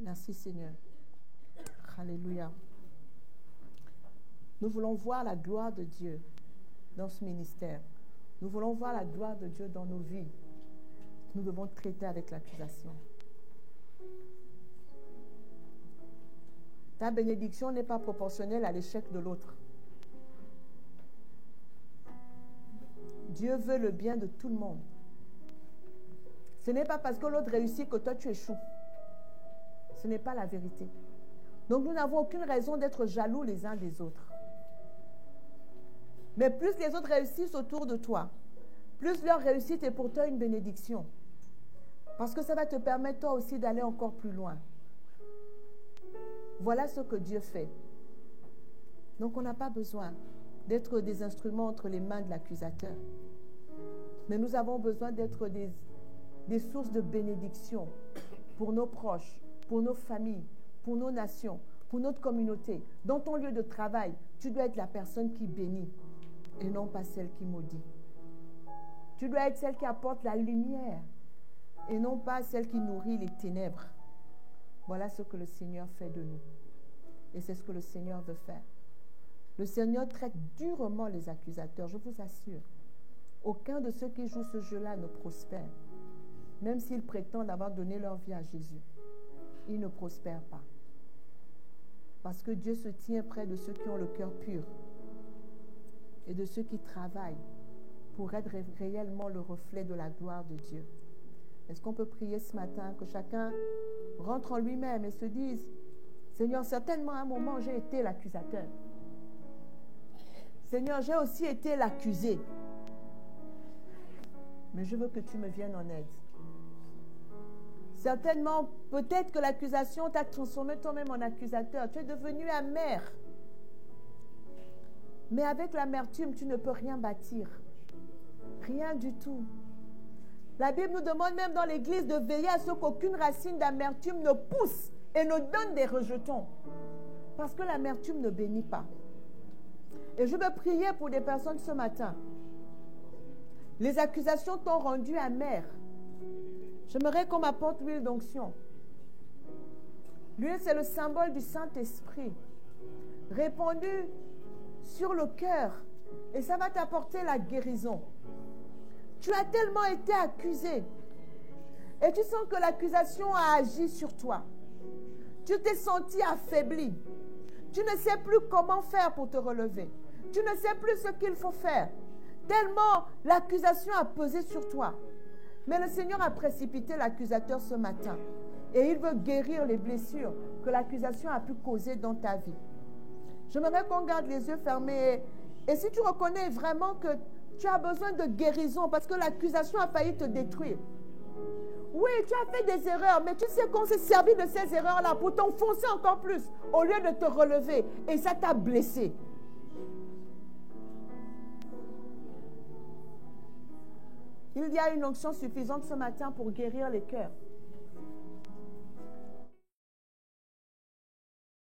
Merci Seigneur. Alléluia. Nous voulons voir la gloire de Dieu dans ce ministère. Nous voulons voir la gloire de Dieu dans nos vies. Nous devons traiter avec l'accusation. Ta bénédiction n'est pas proportionnelle à l'échec de l'autre. Dieu veut le bien de tout le monde. Ce n'est pas parce que l'autre réussit que toi tu échoues. Ce n'est pas la vérité. Donc nous n'avons aucune raison d'être jaloux les uns des autres. Mais plus les autres réussissent autour de toi, plus leur réussite est pour toi une bénédiction. Parce que ça va te permettre toi aussi d'aller encore plus loin. Voilà ce que Dieu fait. Donc on n'a pas besoin d'être des instruments entre les mains de l'accusateur. Mais nous avons besoin d'être des sources de bénédiction pour nos proches, pour nos familles, pour nos nations, pour notre communauté. Dans ton lieu de travail, tu dois être la personne qui bénit et non pas celle qui maudit. Tu dois être celle qui apporte la lumière et non pas celle qui nourrit les ténèbres. Voilà ce que le Seigneur fait de nous. Et c'est ce que le Seigneur veut faire. Le Seigneur traite durement les accusateurs, je vous assure. Aucun de ceux qui jouent ce jeu-là ne prospère. Même s'ils prétendent avoir donné leur vie à Jésus, ils ne prospèrent pas. Parce que Dieu se tient près de ceux qui ont le cœur pur et de ceux qui travaillent pour être réellement le reflet de la gloire de Dieu. Est-ce qu'on peut prier ce matin que chacun rentre en lui-même et se dise, Seigneur, certainement à un moment j'ai été l'accusateur. Seigneur, j'ai aussi été l'accusé. Mais je veux que tu me viennes en aide. Certainement, peut-être que l'accusation t'a transformé toi-même en accusateur. Tu es devenu amer. Mais avec l'amertume, tu ne peux rien bâtir. Rien du tout. La Bible nous demande même dans l'Église de veiller à ce qu'aucune racine d'amertume ne pousse et ne donne des rejetons. Parce que l'amertume ne bénit pas. Et je veux prier pour des personnes ce matin. Les accusations t'ont rendu amer. J'aimerais qu'on m'apporte l'huile d'onction. L'huile, c'est le symbole du Saint-Esprit, répandu sur le cœur. Et ça va t'apporter la guérison. Tu as tellement été accusé. Et tu sens que l'accusation a agi sur toi. Tu t'es senti affaibli. Tu ne sais plus comment faire pour te relever. Tu ne sais plus ce qu'il faut faire. Tellement l'accusation a pesé sur toi. Mais le Seigneur a précipité l'accusateur ce matin. Et il veut guérir les blessures que l'accusation a pu causer dans ta vie. J'aimerais qu'on garde les yeux fermés. Et si tu reconnais vraiment que tu as besoin de guérison parce que l'accusation a failli te détruire. Oui, tu as fait des erreurs, mais tu sais qu'on s'est servi de ces erreurs-là pour t'enfoncer encore plus au lieu de te relever. Et ça t'a blessé. Il y a une onction suffisante ce matin pour guérir les cœurs.